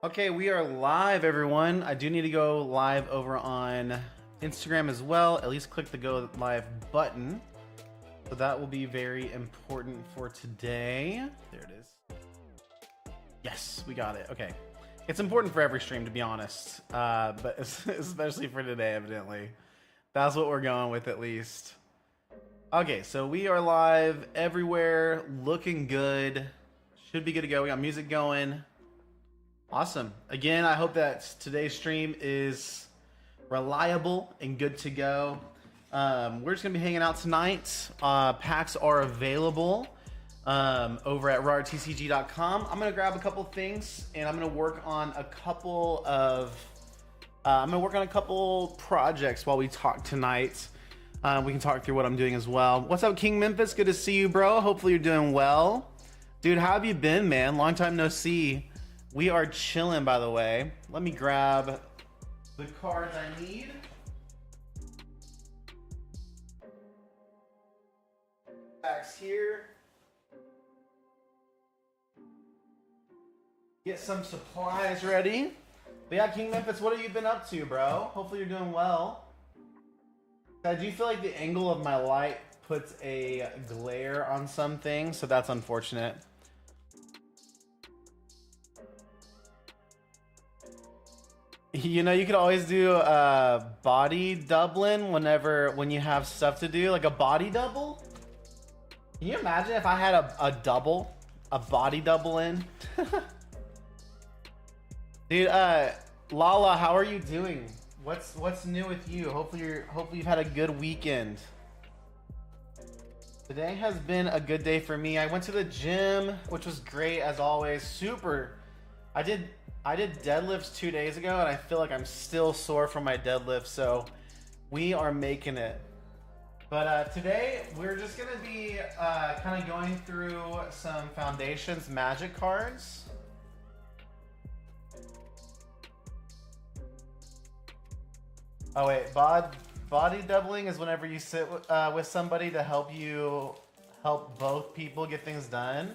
Okay, we are live, everyone. I do need to go live over on Instagram as well. At least click the go live button. So that will be very important for today. There it is. Yes, we got it. Okay. It's important for every stream, to be honest. But especially for today, evidently. That's what we're going with, at least. Okay, so we are live everywhere. Looking good. Should be good to go. We got music going. Awesome. Again, I hope that today's stream is reliable and good to go. We're just going to be hanging out tonight. Packs are available over at rartcg.com. I'm going to grab a couple things and I'm going to work on a couple projects while we talk tonight. We can talk through what I'm doing as well. What's up, King Memphis? Good to see you, bro. Hopefully you're doing well. Dude, how have you been, man? Long time no see. We are chilling, by the way. Let me grab the cards I need. Packs here. Get some supplies ready. But yeah, King Memphis, what have you been up to, bro? Hopefully you're doing well. I do feel like the angle of my light puts a glare on some things, so that's unfortunate. You know, you could always do body doubling when you have stuff to do, like a body double. Can you imagine if I had a body double in? Dude, Lala, how are you doing? What's new with you? Hopefully you've had a good weekend. Today has been a good day for me. I went to the gym, which was great as always. Super. I did deadlifts 2 days ago, and I feel like I'm still sore from my deadlift, so we are making it. But today, we're just going to be kind of going through some Foundations Magic cards. Oh wait, body doubling is whenever you sit with somebody to help both people get things done.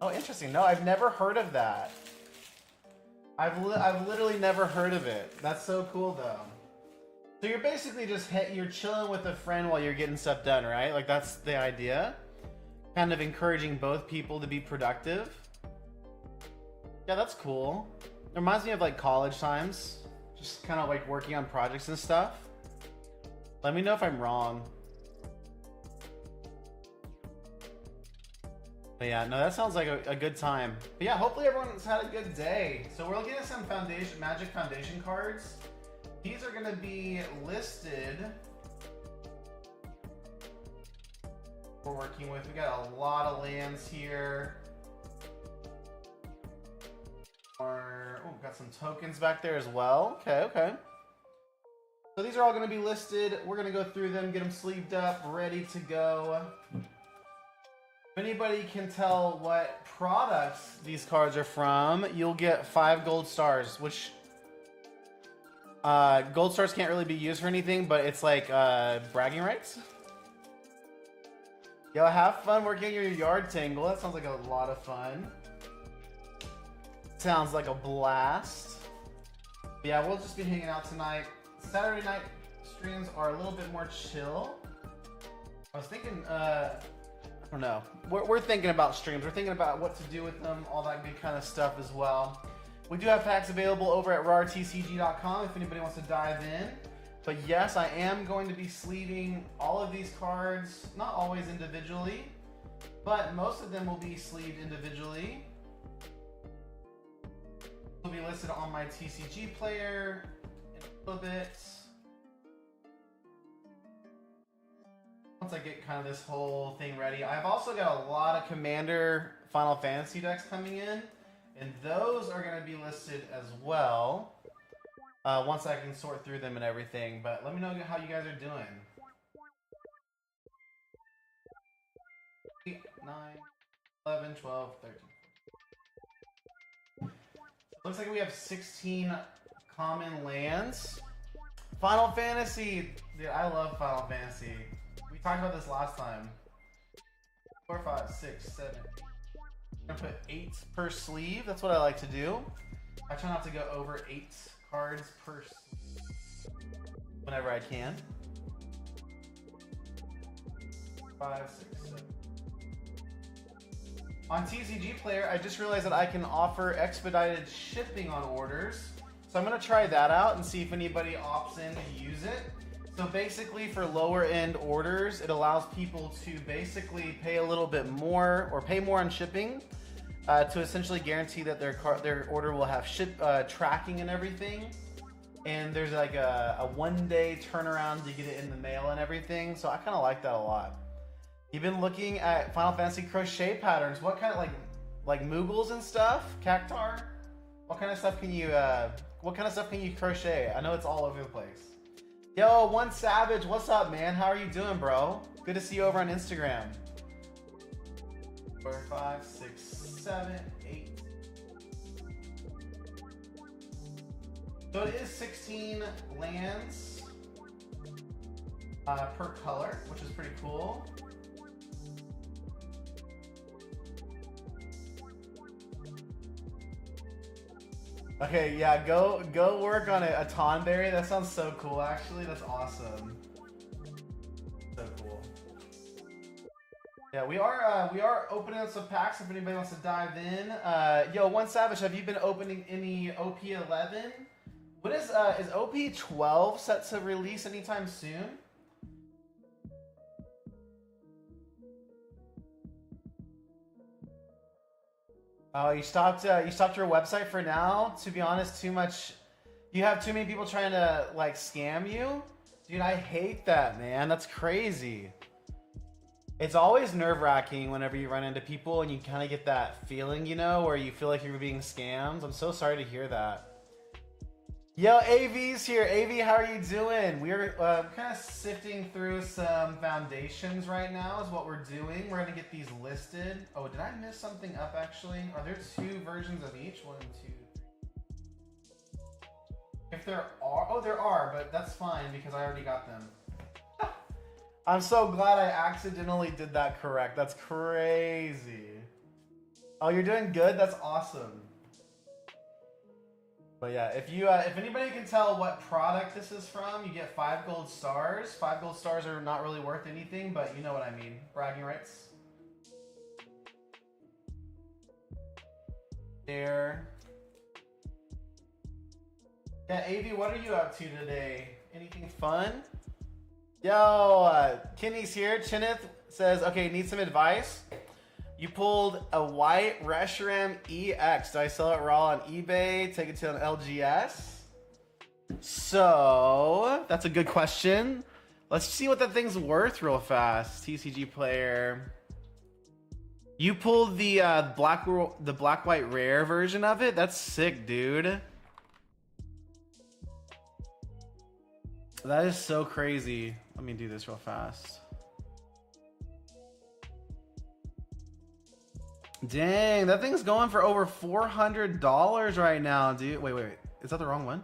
Oh, interesting. No, I've never heard of that. I've literally never heard of it. That's so cool, though. So you're basically just you're chilling with a friend while you're getting stuff done, right? Like, that's the idea. Kind of encouraging both people to be productive. Yeah, that's cool. It reminds me of like college times. Just kind of like working on projects and stuff. Let me know if I'm wrong. But yeah, no, that sounds like a good time. But yeah, hopefully everyone's had a good day. So we're looking at some Magic Foundation cards. These are gonna be listed. We're working with, we got a lot of lands here. Got some tokens back there as well. Okay. So these are all gonna be listed. We're gonna go through them, get them sleeved up, ready to go. If anybody can tell what products these cards are from, you'll get 5 gold stars, which gold stars can't really be used for anything, but it's like bragging rights. Yo, have fun working your yard, Tangle. That sounds like a lot of fun. Sounds like a blast. But yeah, we'll just be hanging out tonight. Saturday night streams are a little bit more chill. I was thinking, I don't know. We're thinking about streams. We're thinking about what to do with them, all that good kind of stuff as well. We do have packs available over at rartcg.com if anybody wants to dive in. But yes, I am going to be sleeving all of these cards, not always individually, but most of them will be sleeved individually. Will be listed on my TCG player in a little bit. Once I get kind of this whole thing ready. I've also got a lot of Commander Final Fantasy decks coming in, and those are going to be listed as well once I can sort through them and everything. But let me know how you guys are doing. 8, 9, 11, 12, 13. Looks like we have 16 common lands. Final Fantasy. Dude, I love Final Fantasy. We talked about this last time. 4, 5, 6, 7, I'm gonna put 8 per sleeve. That's what I like to do. I try not to go over 8 cards per sleeve whenever I can. 5, 6, 7. On TCG Player, I just realized that I can offer expedited shipping on orders. So I'm gonna try that out and see if anybody opts in to use it. So basically for lower end orders, it allows people to basically pay a little bit more or pay more on shipping to essentially guarantee that their order will have tracking and everything. And there's like a 1-day turnaround to get it in the mail and everything. So I kind of like that a lot. You've been looking at Final Fantasy crochet patterns. What kind of like Moogles and stuff? Cactar? What kind of stuff can you crochet? I know it's all over the place. Yo, One Savage, what's up, man? How are you doing, bro? Good to see you over on Instagram. 4, 5, 6, 7, 8. So it is 16 lands per color, which is pretty cool. Okay, yeah, go work on a Tonberry. That sounds so cool, actually. That's awesome. So cool. Yeah, we are opening up some packs if anybody wants to dive in. Yo, One Savage, have you been opening any OP11? What is OP12 set to release anytime soon? Oh, you stopped your website for now? To be honest, you have too many people trying to like scam you? Dude, I hate that, man. That's crazy. It's always nerve-wracking whenever you run into people and you kind of get that feeling, you know, where you feel like you're being scammed. I'm so sorry to hear that. Yo, AV's here. AV, how are you doing? We're kind of sifting through some foundations right now is what we're doing. We're going to get these listed. Oh, did I miss something up, actually? Are there 2 versions of each? 1, 2. If there are... Oh, there are, but that's fine because I already got them. I'm so glad I accidentally did that correct. That's crazy. Oh, you're doing good? That's awesome. But yeah, if anybody can tell what product this is from, you get 5 gold stars. 5 gold stars are not really worth anything, but you know what I mean. Bragging rights. There. Yeah, AV, what are you up to today? Anything fun? Yo, Kenny's here. Chineth says, okay, need some advice. You pulled a white Reshiram EX. Did I sell it raw on eBay? Take it to an LGS? So, that's a good question. Let's see what that thing's worth real fast. TCG Player. You pulled the black-white rare version of it? That's sick, dude. That is so crazy. Let me do this real fast. Dang, that thing's going for over $400 right now, dude. Wait. Is that the wrong one?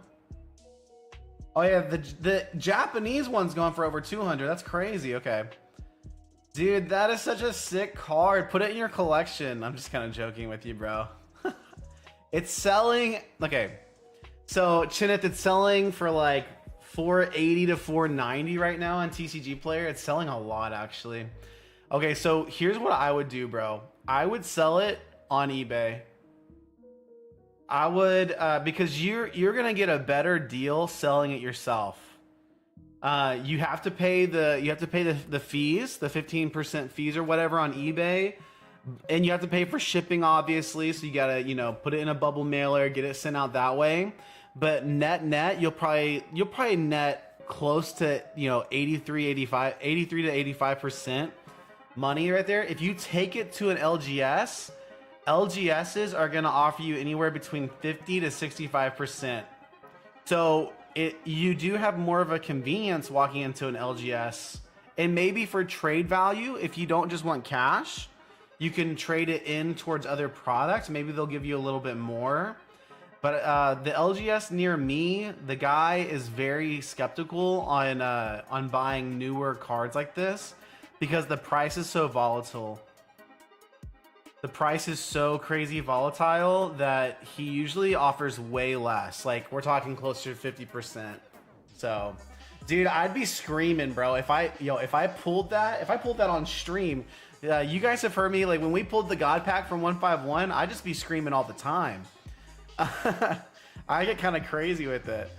Oh yeah, the Japanese one's going for over 200. That's crazy. Okay. Dude, that is such a sick card. Put it in your collection. I'm just kind of joking with you, bro. It's selling. Okay. So, Chineth, it's selling for like $480 to $490 right now on TCG Player. It's selling a lot, actually. Okay, so here's what I would do, bro. I would sell it on eBay. I would because you're gonna get a better deal selling it yourself. You have to pay the fees, the 15% fees or whatever on eBay, and you have to pay for shipping, obviously. So you gotta put it in a bubble mailer, get it sent out that way. But net you'll probably net close to 83 to 85% money right there. If you take it to an LGS, LGSs are going to offer you anywhere between 50 to 65%. So you do have more of a convenience walking into an LGS. And maybe for trade value, if you don't just want cash, you can trade it in towards other products. Maybe they'll give you a little bit more. But the LGS near me, the guy is very skeptical on buying newer cards like this because the price is so volatile. the price is so crazy volatile that he usually offers way less. Like we're talking closer to 50%. So, dude, I'd be screaming, bro. If I pulled that on stream, you guys have heard me. Like when we pulled the God Pack from 151, I'd just be screaming all the time. I get kind of crazy with it.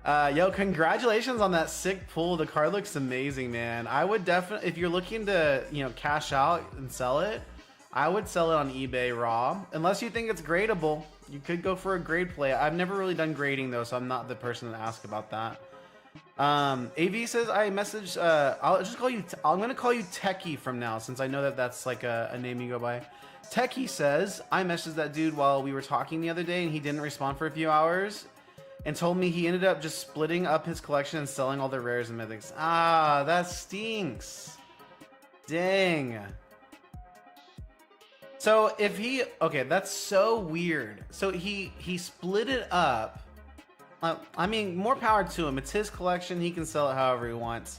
Yo, congratulations on that sick pull. The card looks amazing, man. I would definitely, if you're looking to, cash out and sell it, I would sell it on eBay raw. Unless you think it's gradable, you could go for a grade play. I've never really done grading though, so I'm not the person to ask about that. AV says I messaged. I'm gonna call you Techie from now, since I know that that's like a name you go by. Techie says I messaged that dude while we were talking the other day, and he didn't respond for a few hours, and told me he ended up just splitting up his collection and selling all the rares and mythics. Ah, that stinks. Dang. So if okay, that's so weird. So he split it up. I mean, more power to him. It's his collection. He can sell it however he wants.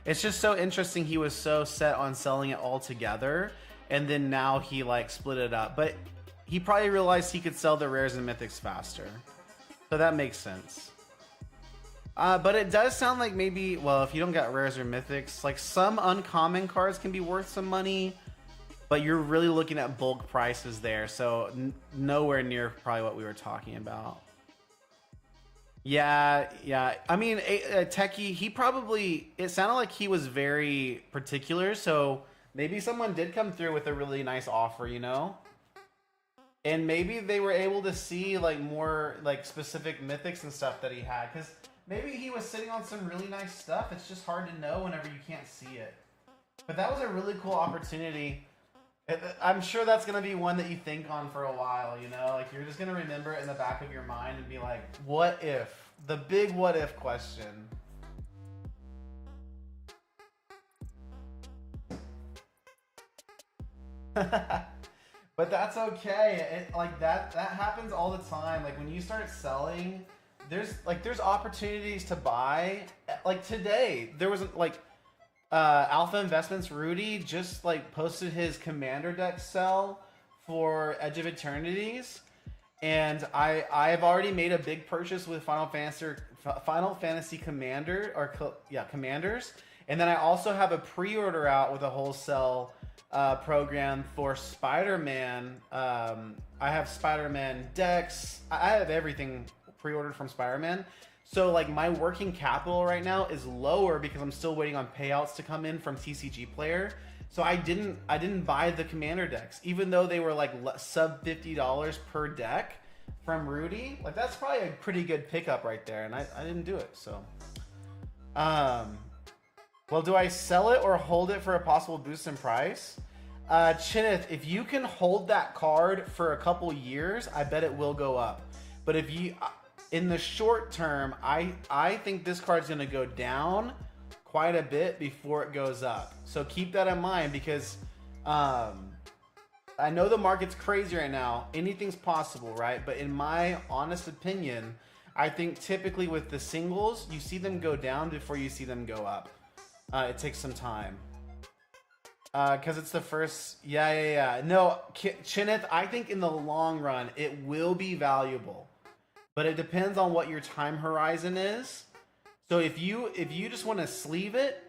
It's just so interesting. He was so set on selling it all together, and then now he like split it up. But he probably realized he could sell the rares and mythics faster. So that makes sense. But it does sound like maybe, well, if you don't get rares or mythics, like some uncommon cards can be worth some money, but you're really looking at bulk prices there. So nowhere near probably what we were talking about. Yeah. I mean, Techie, he probably, it sounded like he was very particular. So maybe someone did come through with a really nice offer, And maybe they were able to see like more like specific mythics and stuff that he had. Because maybe he was sitting on some really nice stuff. It's just hard to know whenever you can't see it. But that was a really cool opportunity. I'm sure that's going to be one that you think on for a while, Like you're just going to remember it in the back of your mind and be like, what if? The big what if question. But that's okay. Like that happens all the time. Like when you start selling, there's opportunities to buy. Like today, there was Alpha Investments Rudy just like posted his commander deck sell for Edge of Eternities, and I've already made a big purchase with Final Fantasy Commanders, and then I also have a pre-order out with a wholesale program for Spider-Man. I have Spider-Man decks. I have everything pre-ordered from Spider-Man. So like my working capital right now is lower because I'm still waiting on payouts to come in from TCG Player. So I didn't buy the commander decks, even though they were like sub $50 per deck from Rudy. Like that's probably a pretty good pickup right there, and I didn't do it. So, well, do I sell it or hold it for a possible boost in price? Chineth, if you can hold that card for a couple years, I bet it will go up. But if you in the short term, I think this card's going to go down quite a bit before it goes up. So keep that in mind because I know the market's crazy right now. Anything's possible, right? But in my honest opinion, I think typically with the singles, you see them go down before you see them go up. It takes some time. Because it's the first... Yeah. No, Chineth, I think in the long run, it will be valuable. But it depends on what your time horizon is. So if you just want to sleeve it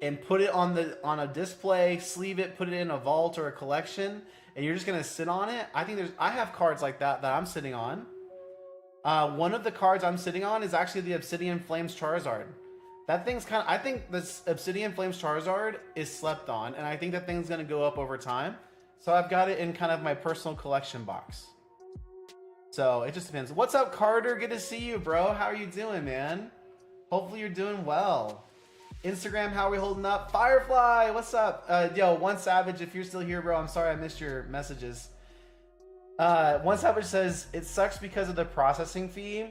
and put it on a display, sleeve it, put it in a vault or a collection, and you're just gonna sit on it, I have cards like that I'm sitting on. One of the cards I'm sitting on is actually the Obsidian Flames Charizard. That thing's I think this Obsidian Flames Charizard is slept on, and I think that thing's gonna go up over time. So I've got it in kind of my personal collection box. So it just depends. What's up, Carter? Good to see you, bro. How are you doing, man? Hopefully you're doing well. Instagram, how are we holding up? Firefly, what's up? Yo, One Savage, if you're still here, bro, I'm sorry I missed your messages. One Savage says, it sucks because of the processing fee.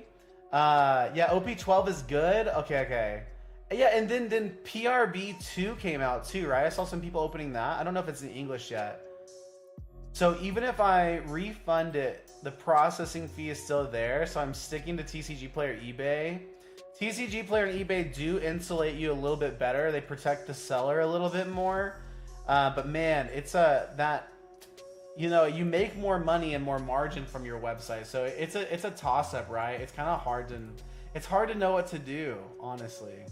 Yeah, OP12 is good. Okay. Yeah, and then PRB2 came out too, right? I saw some people opening that. I don't know if it's in English yet. So even if I refund it, the processing fee is still there. So I'm sticking to TCG Player eBay. TCG Player and eBay do insulate you a little bit better. They protect the seller a little bit more. But man, it's that you know, you make more money and more margin from your website. So it's a toss up, right? It's kind of hard to know what to do, honestly.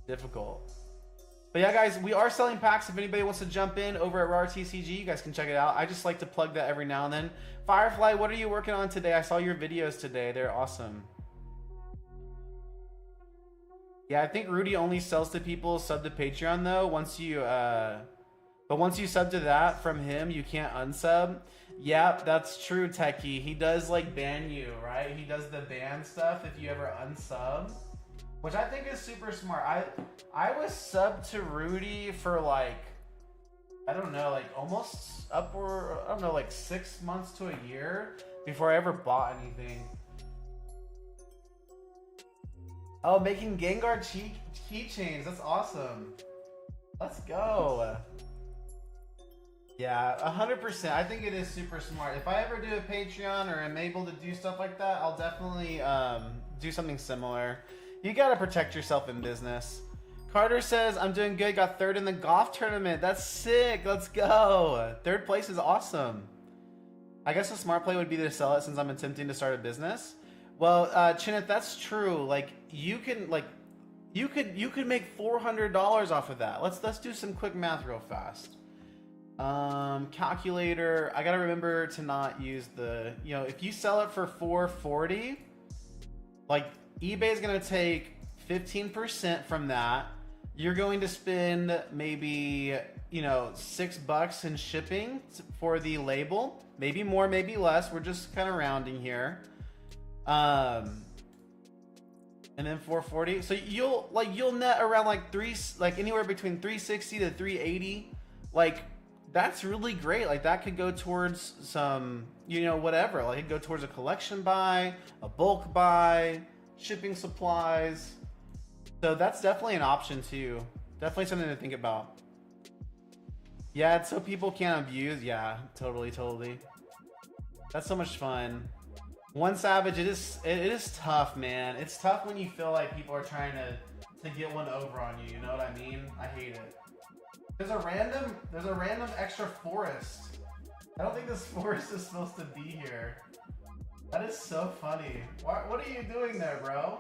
Difficult. But yeah, guys, we are selling packs. If anybody wants to jump in over at RAR TCG, you guys can check it out. I just like to plug that every now and then. Firefly, what are you working on today? I saw your videos today. They're awesome. Yeah, I think Rudy only sells to people sub to Patreon though. But once you sub to that from him, you can't unsub. Yep, that's true, Techie. He does like ban you, right? He does the ban stuff if you ever unsub, which I think is super smart. I was sub to Rudy for like, I don't know, like almost upward, I don't know, like 6 months to a year before I ever bought anything. Oh, making Gengar keychains. That's awesome. Let's go. Yeah, 100%. I think it is super smart. If I ever do a Patreon or am able to do stuff like that, I'll definitely do something similar. You gotta protect yourself in business. Carter says, I'm doing good. Got third in the golf tournament. That's sick. Let's go. Third place is awesome. I guess a smart play would be to sell it since I'm attempting to start a business. Well, Chineth, that's true. Like you could make $400 off of that. Let's do some quick math real fast. Calculator. I gotta remember to not use the, you know, if you sell it for $440, like eBay is gonna take 15% from that. You're going to spend maybe, you know, $6 in shipping for the label. Maybe more, maybe less. We're just kind of rounding here. And then 440. So you'll net around like anywhere between 360 to 380. Like that's really great. Like that could go towards some, you know, whatever. Like it could go towards a collection buy, a bulk buy, shipping supplies. So that's definitely an option too. Definitely something to think about. Yeah, it's so people can't abuse. Yeah, totally. That's so much fun. One Savage, it is tough, man. It's tough when you feel like people are trying to get one over on you. You know what I mean? I hate it. There's a random extra forest. I don't think this forest is supposed to be here. That is so funny. What are you doing there, bro?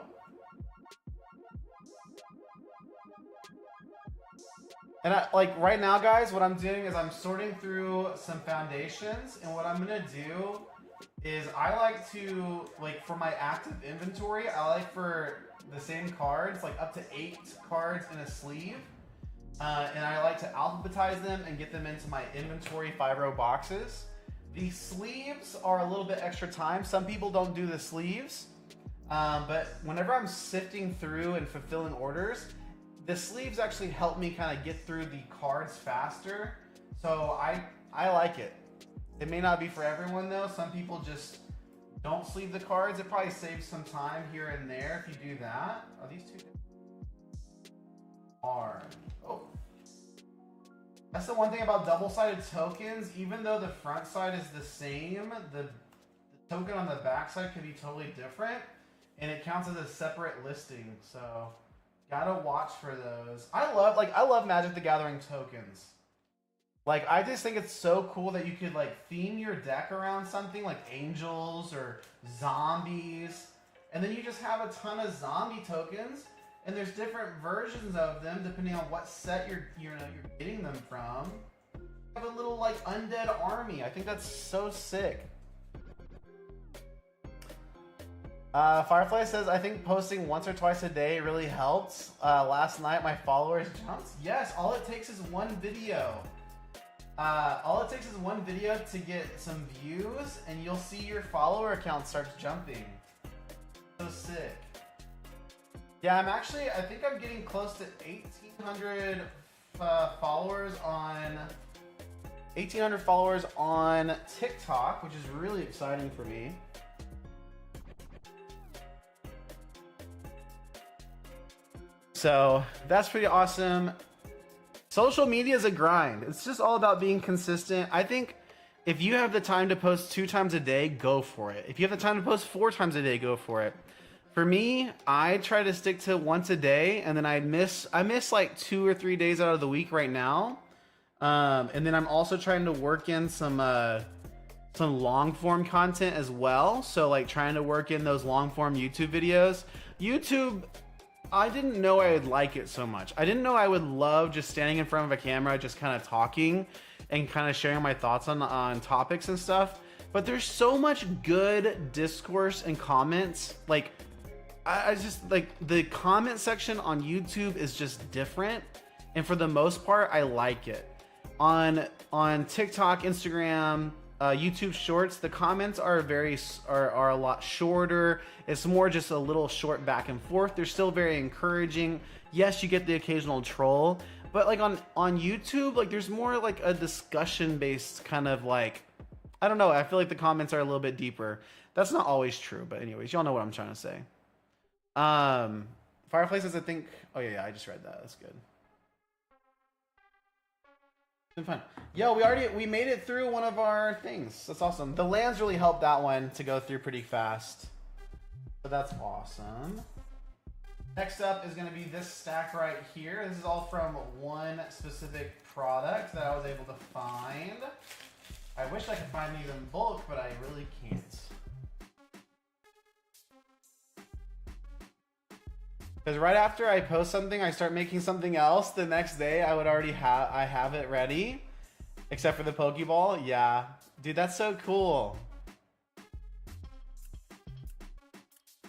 And like right now, guys, what I'm doing is I'm sorting through some foundations, and what I'm gonna do is I like to, like for my active inventory, I like for the same cards, like up to 8 cards in a sleeve. And I like to alphabetize them and get them into my inventory 5-row boxes. The sleeves are a little bit extra time. Some people don't do the sleeves, but whenever I'm sifting through and fulfilling orders, the sleeves actually help me kind of get through the cards faster. So I like it. It may not be for everyone though. Some people just don't sleeve the cards. It probably saves some time here and there if you do that. Are these two? Oh. That's the one thing about double-sided tokens. Even though the front side is the same, the token on the back side could be totally different, and it counts as a separate listing. So gotta watch for those. I love Magic the Gathering tokens. Like, I just think it's so cool that you could, like, theme your deck around something like angels or zombies. And then you just have a ton of zombie tokens. And there's different versions of them depending on what set you're getting them from. You have a little, like, undead army. I think that's so sick. Firefly says, I think posting once or twice a day really helps. Last night, my followers jumped. Yes, all it takes is one video. All it takes is one video to get some views, and you'll see your follower count starts jumping. So sick. Yeah, I think I'm getting close to 1,800 followers on TikTok, which is really exciting for me. So that's pretty awesome. Social media is a grind. It's just all about being consistent. I think if you have the time to post 2 times a day, go for it. If you have the time to post 4 times a day, go for it. For me, I try to stick to once a day, and then I miss like 2 or 3 days out of the week right now. And then I'm also trying to work in some long form content as well. So like trying to work in those long form YouTube videos. YouTube, I didn't know I would like it so much. I didn't know I would love just standing in front of a camera, just kind of talking and kind of sharing my thoughts on topics and stuff. But there's so much good discourse and comments. Like, I just like the comment section on YouTube is just different. And for the most part, I like it. On TikTok, Instagram, YouTube Shorts, the comments are a lot shorter. It's more just a little short back and forth. They're still very encouraging. Yes, you get the occasional troll, but like on YouTube, like there's more like a discussion based kind of like, I don't know. I feel like the comments are a little bit deeper. That's not always true, but anyways, y'all know what I'm trying to say. Fireplaces, I think. Oh yeah, I just read that. That's good. It's been fun. Yo, we made it through one of our things. That's awesome. The lands really helped that one to go through pretty fast. So that's awesome. Next up is going to be this stack right here. This is all from one specific product that I was able to find. I wish I could find these in bulk, but I really can't. Because right after I post something, I start making something else. The next day, I would already have it ready. Except for the Pokeball. Yeah. Dude, that's so cool.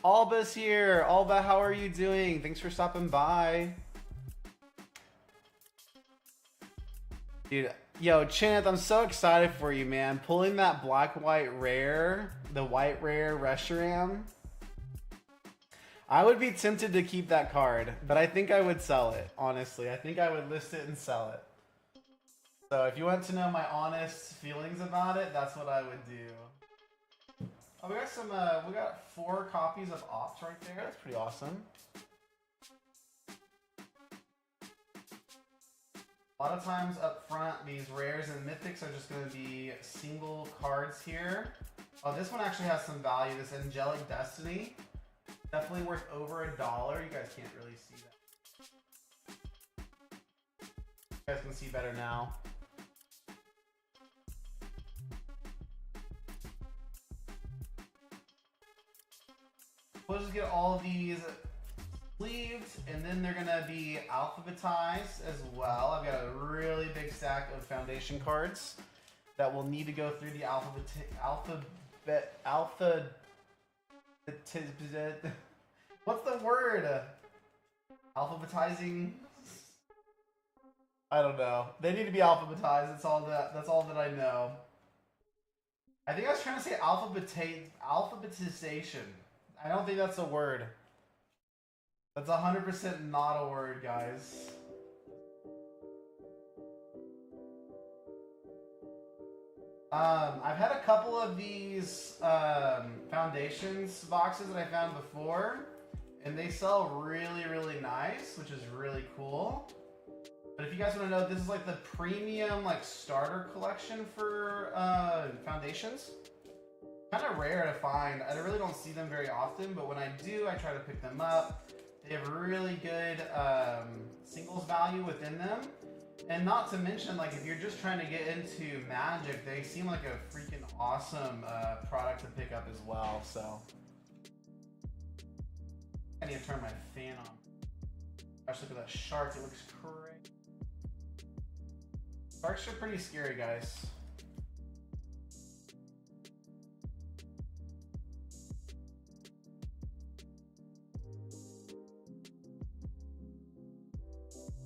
Alba's here. Alba, how are you doing? Thanks for stopping by. Dude, yo, Chineth, I'm so excited for you, man. Pulling that black-white rare, the white rare Reshiram. I would be tempted to keep that card, but I think I would sell it, honestly. I think I would list it and sell it. So if you want to know my honest feelings about it, that's what I would do. Oh, we got some, we got 4 copies of Opt right there. That's pretty awesome. A lot of times up front, these rares and mythics are just going to be single cards here. Oh, this one actually has some value. This Angelic Destiny. Definitely worth over $1. You guys can't really see that. You guys can see better now. We'll just get all of these sleeves, and then they're gonna be alphabetized as well. I've got a really big stack of foundation cards that will need to go through the what's the word? Alphabetizing? I don't know. They need to be alphabetized. That's all that I know. I think I was trying to say alphabetization. I don't think that's a word. That's 100% not a word, guys. I've had a couple of these foundations boxes that I found before, and they sell really, really nice, which is really cool. But if you guys want to know, this is like the premium like starter collection for foundations. Kind of rare to find. I really don't see them very often, but when I do, I try to pick them up. They have really good singles value within them. And not to mention, like, if you're just trying to get into Magic, they seem like a freaking awesome product to pick up as well, so. I need to turn my fan on. Gosh, look at that shark, it looks crazy. Sharks are pretty scary, guys.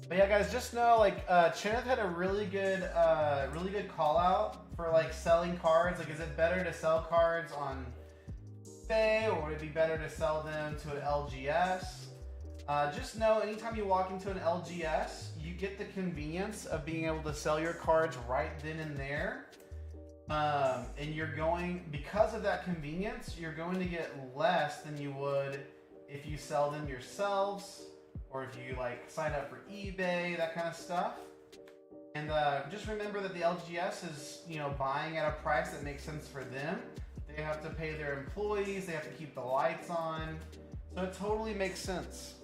But yeah, guys, just know, like, Chineth had a really good call out for like selling cards. Like, is it better to sell cards on eBay, or would it be better to sell them to an LGS? Just know, anytime you walk into an LGS, you get the convenience of being able to sell your cards right then and there. And you're going, because of that convenience, you're going to get less than you would if you sell them yourselves, or if you like sign up for eBay, that kind of stuff. And just remember that the LGS is, you know, buying at a price that makes sense for them. They have to pay their employees, they have to keep the lights on, so it totally makes sense.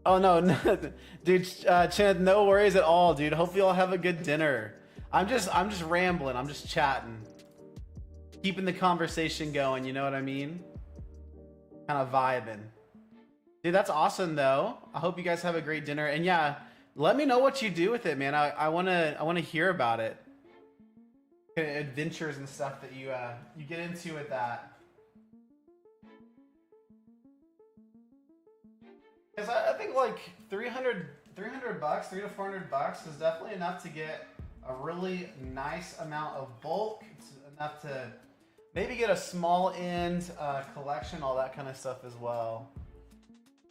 Oh no, no dude, Chan, no worries at all, dude. Hope you all have a good dinner. I'm just rambling. I'm just chatting, keeping the conversation going. You know what I mean? Kind of vibing. Dude, that's awesome though. I hope you guys have a great dinner. And yeah, let me know what you do with it, man. I wanna hear about it. Adventures and stuff that you get into with that. Because I think like 300 bucks, 300 to 400 bucks is definitely enough to get a really nice amount of bulk. It's enough to maybe get a small end collection, all that kind of stuff as well.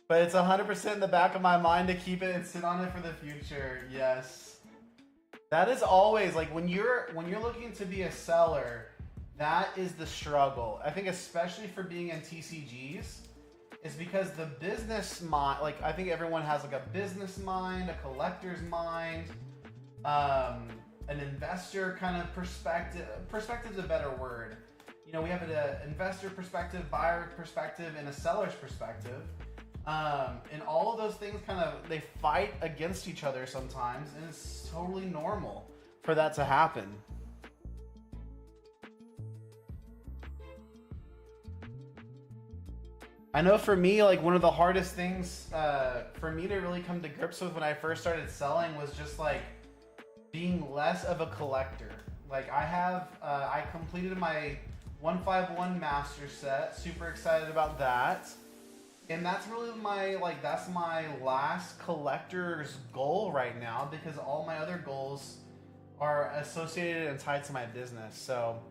But it's 100% in the back of my mind to keep it and sit on it for the future. Yes. That is always like when you're looking to be a seller, that is the struggle. I think especially for being in TCGs, is because the business mind, like I think everyone has like a business mind, a collector's mind, an investor kind of perspective. Perspective's a better word. You know, we have an investor perspective, buyer perspective, and a seller's perspective. And all of those things kind of, they fight against each other sometimes, and it's totally normal for that to happen. I know for me, like one of the hardest things for me to really come to grips with when I first started selling was just like being less of a collector. Like I completed my 151 master set, super excited about that. And that's really that's my last collector's goal right now, because all my other goals are associated and tied to my business. So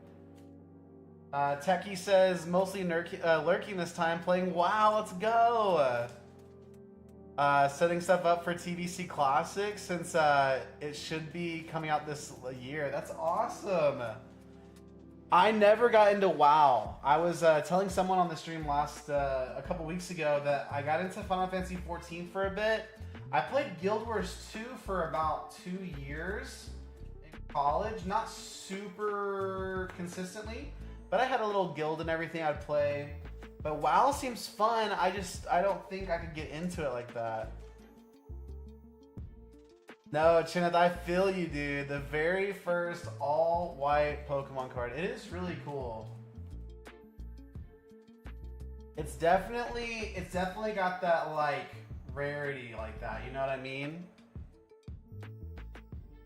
Techie says mostly lurking this time, playing WoW. Let's go. Setting stuff up for TBC Classic since it should be coming out this year. That's awesome. I never got into WoW. I was telling someone on the stream a couple weeks ago that I got into Final Fantasy 14 for a bit. I played Guild Wars 2 for about 2 years in college, not super consistently. But I had a little guild and everything I'd play. But WoW seems fun. I don't think I could get into it like that. No, Chineth, I feel you, dude. The very first all-white Pokemon card. It is really cool. It's definitely got that like rarity like that. You know what I mean?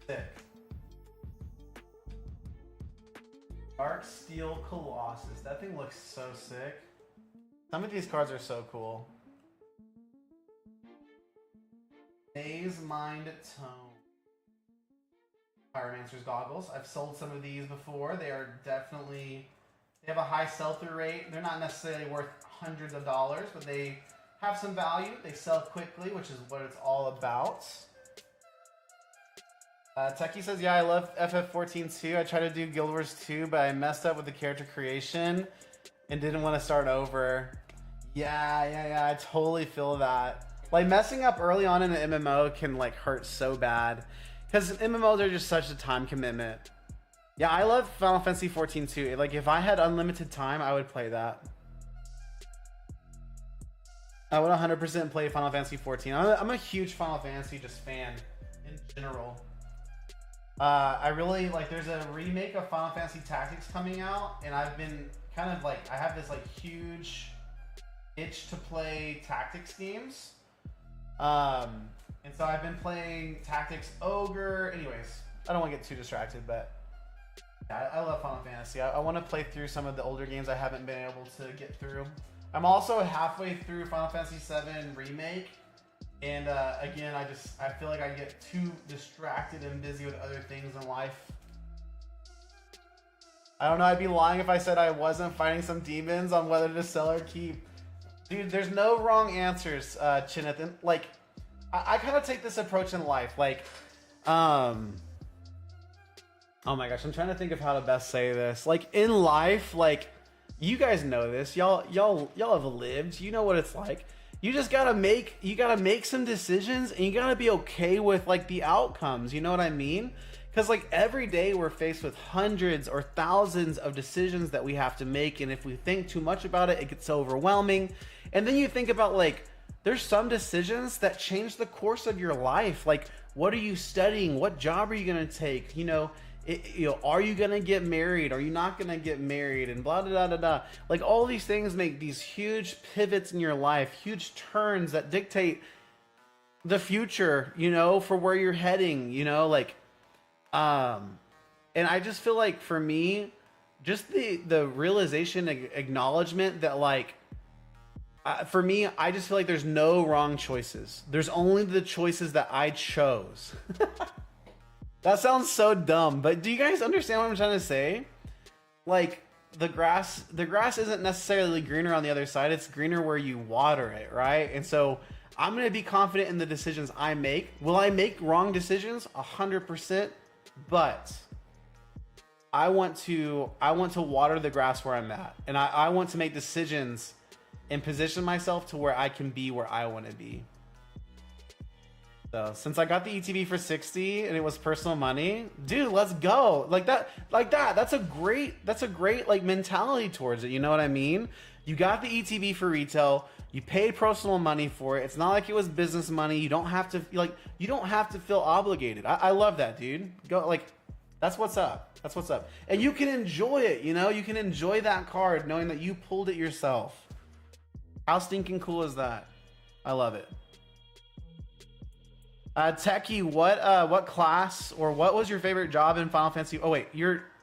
Sick. Dark Steel Colossus. That thing looks so sick. Some of these cards are so cool. Maze Mind Tome. Pyromancer's Goggles. I've sold some of these before. They have a high sell-through rate. They're not necessarily worth hundreds of dollars, but they have some value. They sell quickly, which is what it's all about. Techie says, yeah, I love FF14 too. I tried to do Guild Wars 2, but I messed up with the character creation and didn't want to start over. Yeah, I totally feel that. Like, messing up early on in an MMO can, like, hurt so bad. Because MMOs are just such a time commitment. Yeah, I love Final Fantasy 14 too. Like, if I had unlimited time, I would play that. I would 100% play Final Fantasy 14. I'm a huge Final Fantasy just fan in general. I really like, there's a remake of Final Fantasy Tactics coming out, and I've been kind of like, I have this like huge itch to play tactics games. And so I've been playing Tactics Ogre. Anyways, I don't want to get too distracted, but yeah, I love Final Fantasy. I want to play through some of the older games I haven't been able to get through. I'm also halfway through Final Fantasy VII Remake. And again, I feel like I get too distracted and busy with other things in life. I don't know, I'd be lying if I said I wasn't fighting some demons on whether to sell or keep. Dude, there's no wrong answers, Chineth. And like, I kind of take this approach in life. Like, oh my gosh, I'm trying to think of how to best say this. Like, in life, like, you guys know this. Y'all have lived. You know what it's like. You just gotta make some decisions, and you gotta be okay with like the outcomes. You know what I mean? Because like every day we're faced with hundreds or thousands of decisions that we have to make, and if we think too much about it, it gets so overwhelming. And then you think about like there's some decisions that change the course of your life. Like, what are you studying? What job are you going to take? Are you going to get married? Are you not going to get married? And blah, blah, blah, blah. Like, all these things make these huge pivots in your life, huge turns that dictate the future, for where you're heading, and I just feel like for me, just the realization, acknowledgement that like, for me, I just feel like there's no wrong choices. There's only the choices that I chose. That sounds so dumb, but do you guys understand what I'm trying to say? Like, the grass isn't necessarily greener on the other side. It's greener where you water it, right? And so I'm going to be confident in the decisions I make. Will I make wrong decisions? 100%. But I want to water the grass where I'm at. And I want to make decisions and position myself to where I can be where I want to be. So since I got the ETB for 60 and it was personal money, dude, let's go. Like that. That's a great like mentality towards it. You know what I mean? You got the ETB for retail. You paid personal money for it. It's not like it was business money. You don't have to feel obligated. I love that, dude. Go, like, that's what's up. That's what's up. And you can enjoy it, you can enjoy that card knowing that you pulled it yourself. How stinking cool is that? I love it. Techie, what class or what was your favorite job in Final Fantasy? Oh wait,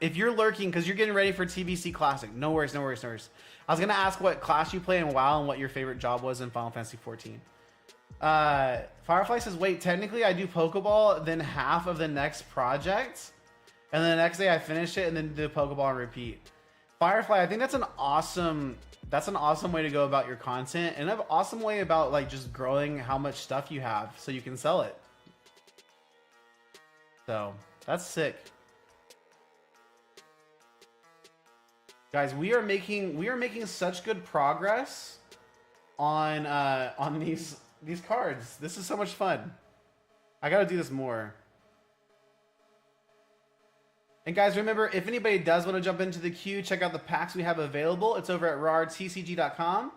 if you're lurking because you're getting ready for TBC Classic. No worries. I was gonna ask what class you play in WoW and what your favorite job was in Final Fantasy 14. Firefly says, wait, technically I do Pokeball, then half of the next project, and then the next day I finish it and then do Pokeball and repeat. Firefly, I think that's an awesome way to go about your content, and an awesome way about like just growing how much stuff you have so you can sell it. So that's sick. Guys, we are making such good progress on these cards. This is so much fun. I gotta do this more. And guys, remember, if anybody does want to jump into the queue, check out the packs we have available. It's over at rartcg.com.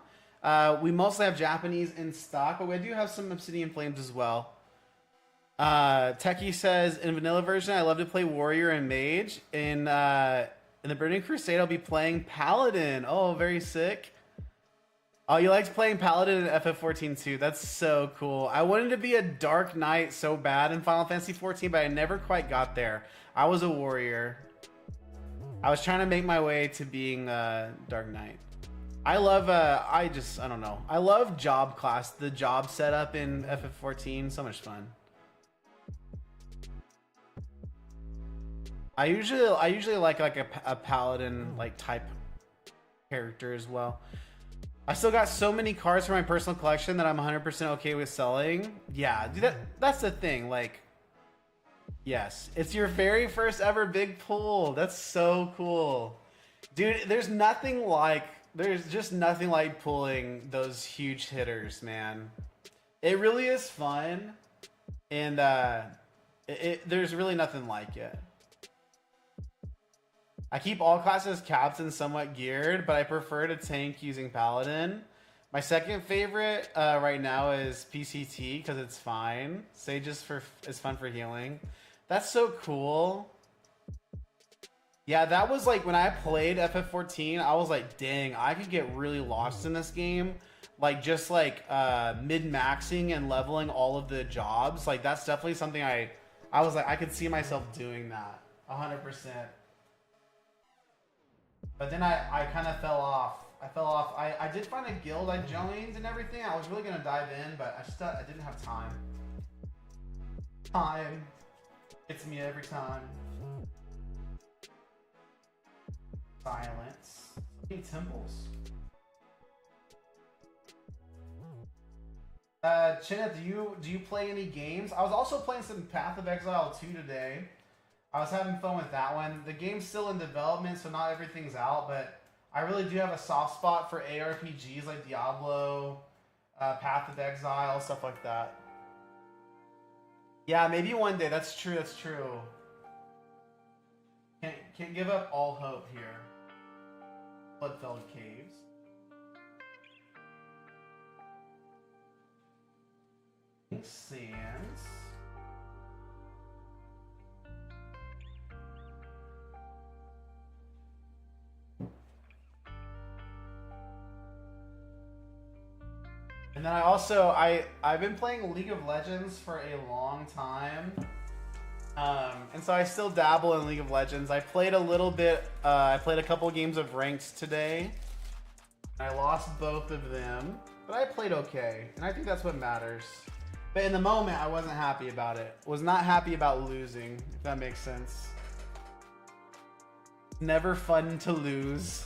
We mostly have Japanese in stock, but we do have some Obsidian Flames as well. Techie says, in vanilla version, I love to play Warrior and Mage. In the Burning Crusade, I'll be playing Paladin. Oh, very sick. Oh, you liked playing Paladin in FF14 too. That's so cool. I wanted to be a Dark Knight so bad in Final Fantasy 14, but I never quite got there. I was a warrior. I was trying to make my way to being Dark Knight. I love, I don't know. I love job class, the job setup in FF14. So much fun. I usually like a paladin like type character as well. I still got so many cards for my personal collection that I'm 100% okay with selling. Yeah, dude, that's the thing. Like, yes, it's your very first ever big pull. That's so cool, dude. There's just nothing like pulling those huge hitters, man. It really is fun, and there's really nothing like it. I keep all classes capped and somewhat geared, but I prefer to tank using Paladin. My second favorite right now is PCT because it's fine. Sage is fun for healing. That's so cool. Yeah, that was like when I played FF14, I was like, dang, I could get really lost in this game. Like just like mid-maxing and leveling all of the jobs. Like that's definitely something I was like, I could see myself doing that 100%. But then I kind of fell off. I did find a guild I joined and everything. I was really going to dive in, but I didn't have time. Time. Hits me every time. Silence. So many temples. Chinna, do you play any games? I was also playing some Path of Exile 2 today. I was having fun with that one. The game's still in development, so not everything's out, but I really do have a soft spot for ARPGs like Diablo, Path of Exile, stuff like that. Yeah, maybe one day. That's true. Can't give up all hope here. Bloodfeld Caves. Sands. And then I've been playing League of Legends for a long time. And so I still dabble in League of Legends. I played a little bit, I played a couple games of ranked today. I lost both of them, but I played okay. And I think that's what matters. But in the moment, I wasn't happy about it. Was not happy about losing, if that makes sense. Never fun to lose.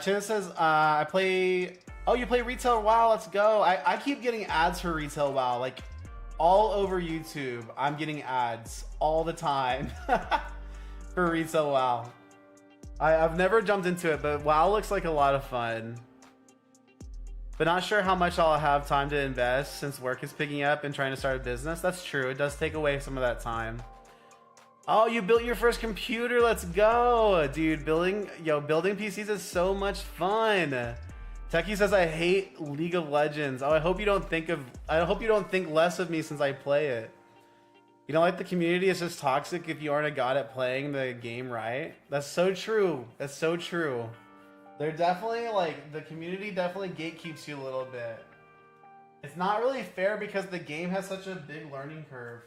Chin says, I play... Oh, you play Retail WoW, let's go. I keep getting ads for Retail WoW. Like, all over YouTube, I'm getting ads all the time for Retail WoW. I've never jumped into it, but WoW looks like a lot of fun. But not sure how much I'll have time to invest since work is picking up and trying to start a business. That's true. It does take away some of that time. Oh, you built your first computer. Let's go, dude. Building PCs is so much fun. Techie says I hate League of Legends. Oh, I hope you don't think less of me since I play it. You know, like the community is just toxic if you aren't a god at playing the game right. That's so true. That's so true. They're definitely like, the community definitely gatekeeps you a little bit. It's not really fair because the game has such a big learning curve.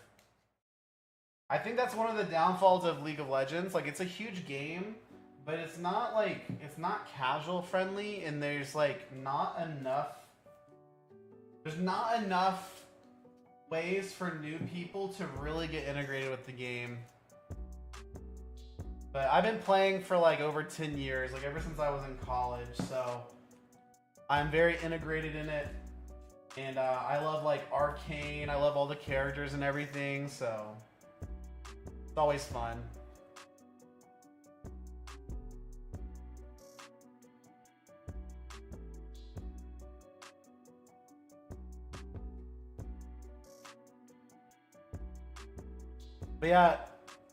I think that's one of the downfalls of League of Legends. Like, it's a huge game, but it's not casual friendly, and there's not enough ways for new people to really get integrated with the game. But I've been playing for over 10 years, ever since I was in college, so I'm very integrated in it. And I love Arcane, I love all the characters and everything, so it's always fun. But yeah,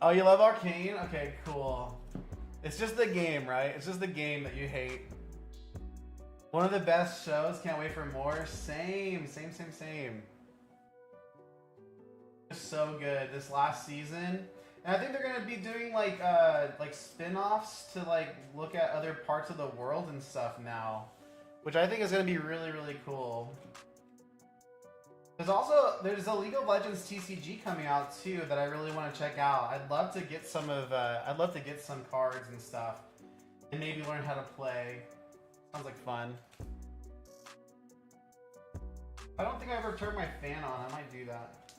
oh, you love Arcane? Okay, cool. It's just the game, right? It's just the game that you hate. One of the best shows, can't wait for more. Same. Just so good this last season. And I think they're gonna be doing like spin-offs to look at other parts of the world and stuff now, which I think is gonna be really, really cool. There's a League of Legends TCG coming out too that I really want to check out. I'd love to get some cards and stuff, and maybe learn how to play. Sounds like fun. I don't think I ever turned my fan on. I might do that.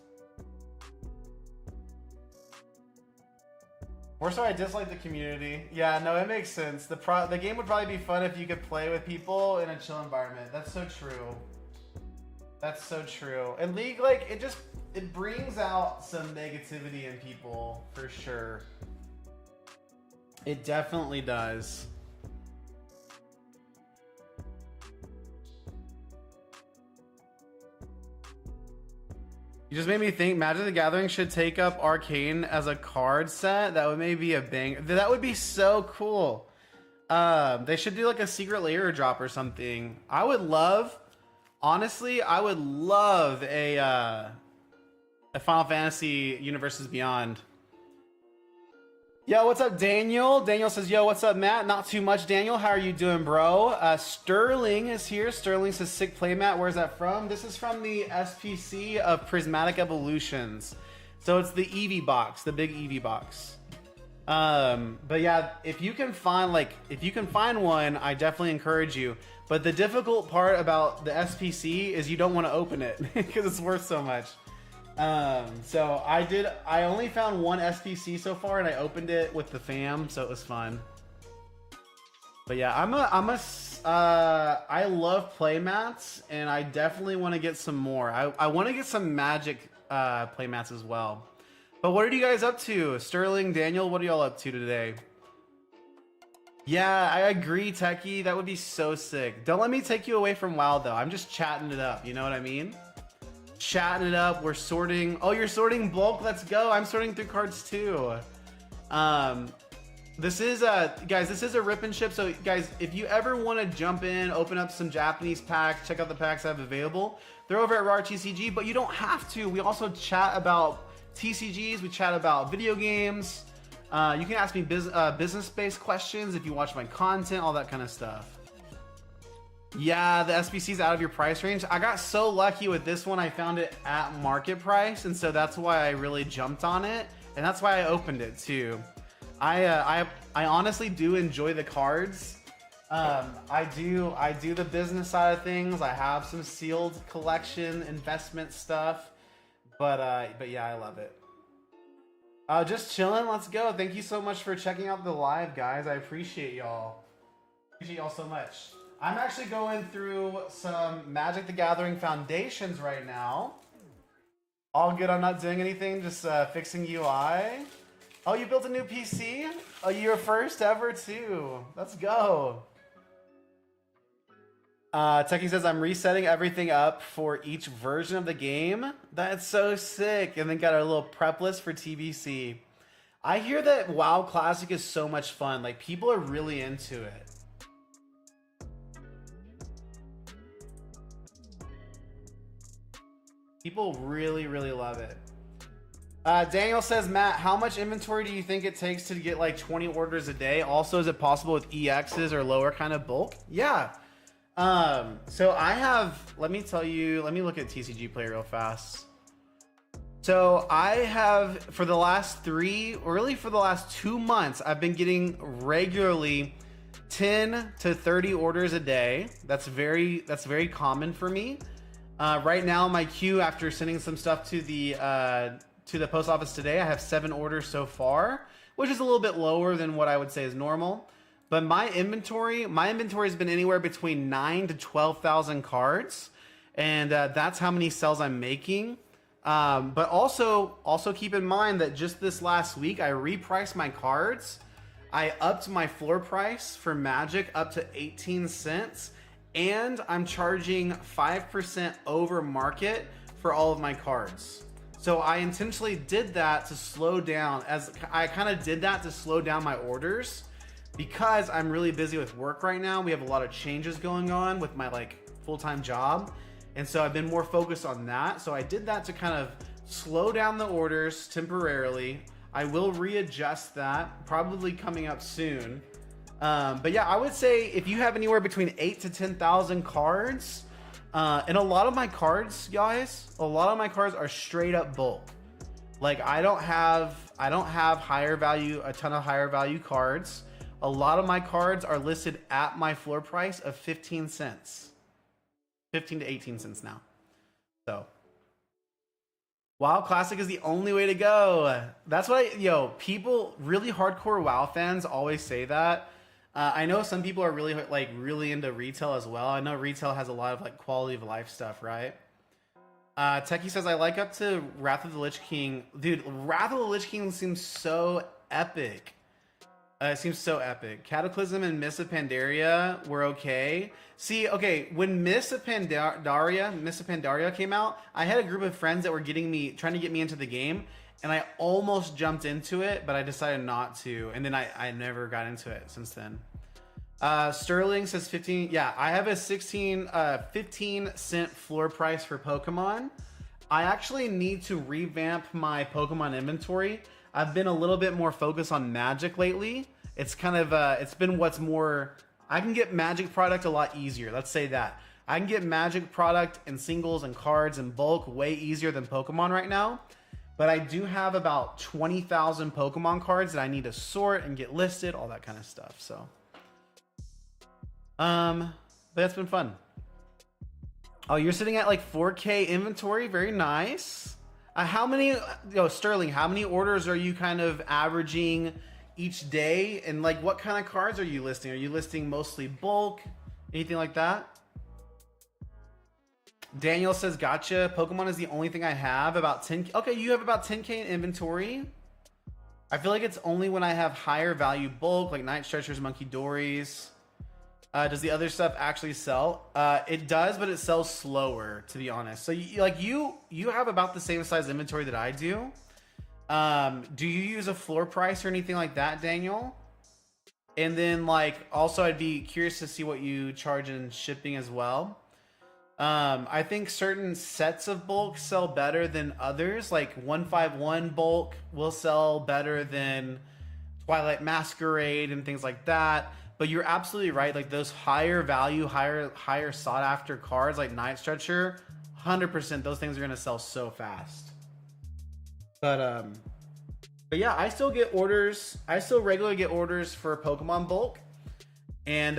Or so I dislike the community. Yeah, no, it makes sense. The game would probably be fun if you could play with people in a chill environment. That's so true. That's so true. And League, it brings out some negativity in people, for sure. It definitely does. You just made me think Magic the Gathering should take up Arcane as a card set. That would maybe be a bang. That would be so cool. They should do a secret layer drop or something. Honestly, I would love a Final Fantasy Universes Beyond. Yo, what's up, Daniel? Daniel says, yo, what's up, Matt? Not too much, Daniel. How are you doing, bro? Sterling is here. Sterling says, sick play, Matt. Where's that from? This is from the SPC of Prismatic Evolutions. So it's the Eevee box, the big Eevee box. But yeah, if you can find one, I definitely encourage you. But the difficult part about the SPC is you don't want to open it because it's worth so much. So I only found one SPC so far, and I opened it with the fam, so it was fun. But yeah, I love playmats, and I definitely want to get some more. I want to get some Magic playmats as well. But what are you guys up to? Sterling, Daniel, what are y'all up to today? Yeah, I agree, Techie. That would be so sick. Don't let me take you away from WoW, though. I'm just chatting it up. You know what I mean? Chatting it up. We're sorting. Oh, you're sorting bulk? Let's go. I'm sorting through cards, too. This is guys, this is a rip and ship. So guys, if you ever want to jump in, open up some Japanese packs, check out the packs I have available. They're over at Raw TCG, but you don't have to. We also chat about TCGs. We chat about video games. You can ask me business-based questions if you watch my content, all that kind of stuff. Yeah, the SBC's out of your price range. I got so lucky with this one. I found it at market price, and so that's why I really jumped on it, and that's why I opened it too. I honestly do enjoy the cards. I do the business side of things. I have some sealed collection investment stuff, but yeah, I love it. Just chilling. Let's go. Thank you so much for checking out the live, guys. I appreciate y'all. Appreciate y'all so much. I'm actually going through some Magic the Gathering Foundations right now. All good. I'm not doing anything. Just fixing UI. Oh, you built a new PC? Oh, you're first ever too. Let's go. Techie says, I'm resetting everything up for each version of the game. That's so sick. And then got a little prep list for TBC. I hear that WoW Classic is so much fun. Like, people are really into it. People really, really love it. Daniel says, Matt, how much inventory do you think it takes to get like 20 orders a day? Also, is it possible with EXs or lower kind of bulk? Yeah. So I have, let me tell you, let me look at TCG Play real fast. So I have, for the last 2 months, I've been getting regularly 10 to 30 orders a day. That's very common for me. Right now, my queue, after sending some stuff to the post office today, I have 7 orders so far, which is a little bit lower than what I would say is normal. But my inventory has been anywhere between 9,000 to 12,000 cards, and that's how many sales I'm making. But also keep in mind that just this last week, I repriced my cards. I upped my floor price for Magic up to 18 cents, and I'm charging 5% over market for all of my cards. So I intentionally did that to slow down, slow down my orders, because I'm really busy with work right now. We have a lot of changes going on with my full-time job. And so I've been more focused on that. So I did that to kind of slow down the orders temporarily. I will readjust that, probably coming up soon. But yeah, I would say if you have anywhere between 8,000 to 10,000 cards, and a lot of my cards, guys, are straight up bulk. Like I don't have a ton of higher value cards. A lot of my cards are listed at my floor price of 15 cents. 15 to 18 cents now. So WoW Classic is the only way to go. That's what people, really hardcore WoW fans always say that. I know some people are really into retail as well. I know retail has a lot of quality of life stuff, right? Techie says, I like up to Wrath of the Lich King. Dude, Wrath of the Lich King seems so epic. It seems so epic. Cataclysm and Mists of Pandaria were okay. See, okay, when Mists of Pandaria came out, I had a group of friends that were trying to get me into the game, and I almost jumped into it, but I decided not to, and then I never got into it since then. Sterling says 15. Yeah, I have a 15 cent floor price for Pokemon. I actually need to revamp my Pokemon inventory. I've been a little bit more focused on Magic lately. It's kind of it's been what's more. I can get Magic product a lot easier. Let's say that I can get Magic product and singles and cards in bulk way easier than Pokemon right now. But I do have about 20,000 Pokemon cards that I need to sort and get listed, all that kind of stuff. So, but it's been fun. Oh, you're sitting at 4K inventory. Very nice. Sterling, how many orders are you kind of averaging each day? And what kind of cards are you listing? Are you listing mostly bulk? Anything like that? Daniel says, gotcha. Pokemon is the only thing I have. About 10. Okay, you have about 10K in inventory. I feel like it's only when I have higher value bulk, like Night Stretchers, Monkey Dories. Does the other stuff actually sell? It does, but it sells slower, to be honest. So you have about the same size inventory that I do. Do you use a floor price or anything like that, Daniel? And then like also I'd be curious to see what you charge in shipping as well. I think certain sets of bulk sell better than others. Like 151 bulk will sell better than Twilight Masquerade and things like that. But you're absolutely right. Like those higher value, higher sought after cards like Night Stretcher, 100% those things are gonna sell so fast. But yeah, I still get orders. I still regularly get orders for Pokemon bulk. And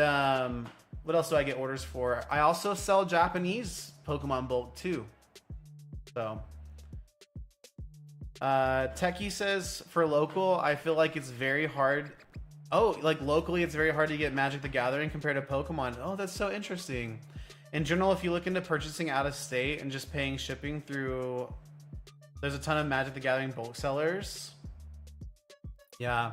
what else do I get orders for? I also sell Japanese Pokemon bulk too. So Techie says for local, I feel like it's very hard. Oh, like locally, it's very hard to get Magic the Gathering compared to Pokemon. Oh, that's so interesting. In general, if you look into purchasing out of state and just paying shipping through, there's a ton of Magic the Gathering bulk sellers. Yeah.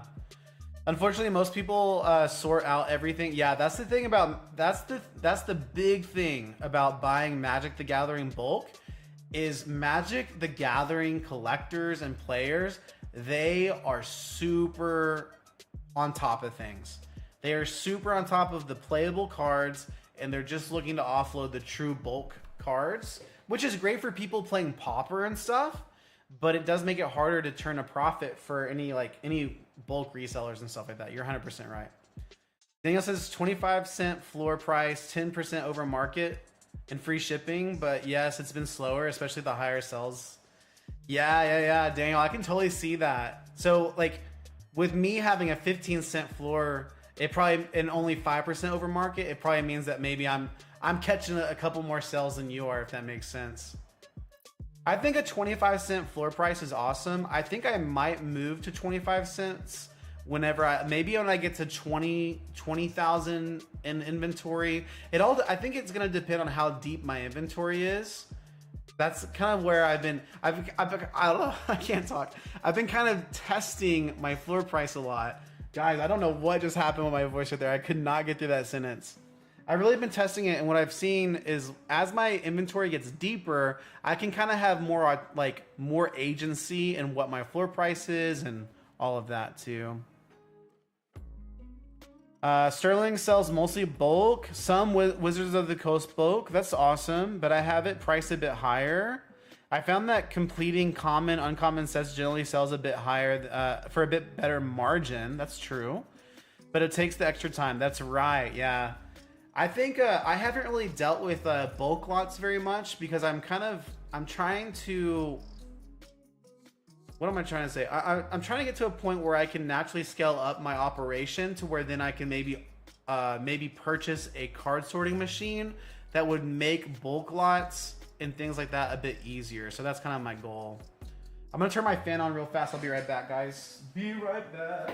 Unfortunately, most people sort out everything. Yeah, that's the thing about that's the big thing about buying Magic the Gathering bulk is Magic the Gathering collectors and players. They are super on top of things. They are super on top of the playable cards, and they're just looking to offload the true bulk cards, which is great for people playing Pauper and stuff. But it does make it harder to turn a profit for any bulk resellers and stuff like that. You're 100% right. Daniel says 25-cent floor price, 10% over market, and free shipping. But yes, it's been slower, especially the higher sells. Yeah, Daniel, I can totally see that. So like with me having a 15-cent floor, it probably and only 5% over market, it probably means that maybe I'm catching a couple more sales than you are, if that makes sense. I think a 25-cent floor price is awesome. I think I might move to 25 cents whenever maybe when I get to 20,000 in inventory. I think it's going to depend on how deep my inventory is. That's kind of where I don't know, I can't talk. I've been kind of testing my floor price a lot. Guys, I don't know what just happened with my voice right there. I could not get through that sentence. I've really been testing it, and what I've seen is as my inventory gets deeper, I can kind of have more agency in what my floor price is and all of that too. Sterling sells mostly bulk, some Wizards of the Coast bulk. That's awesome, but I have it priced a bit higher. I found that completing common, uncommon sets generally sells a bit higher for a bit better margin. That's true, but it takes the extra time. That's right, yeah. I think I haven't really dealt with bulk lots very much because I'm trying to, what am I trying to say? I'm trying to get to a point where I can naturally scale up my operation to where then I can maybe purchase a card sorting machine that would make bulk lots and things like that a bit easier. So that's kind of my goal. I'm gonna turn my fan on real fast. I'll be right back, guys. Be right back.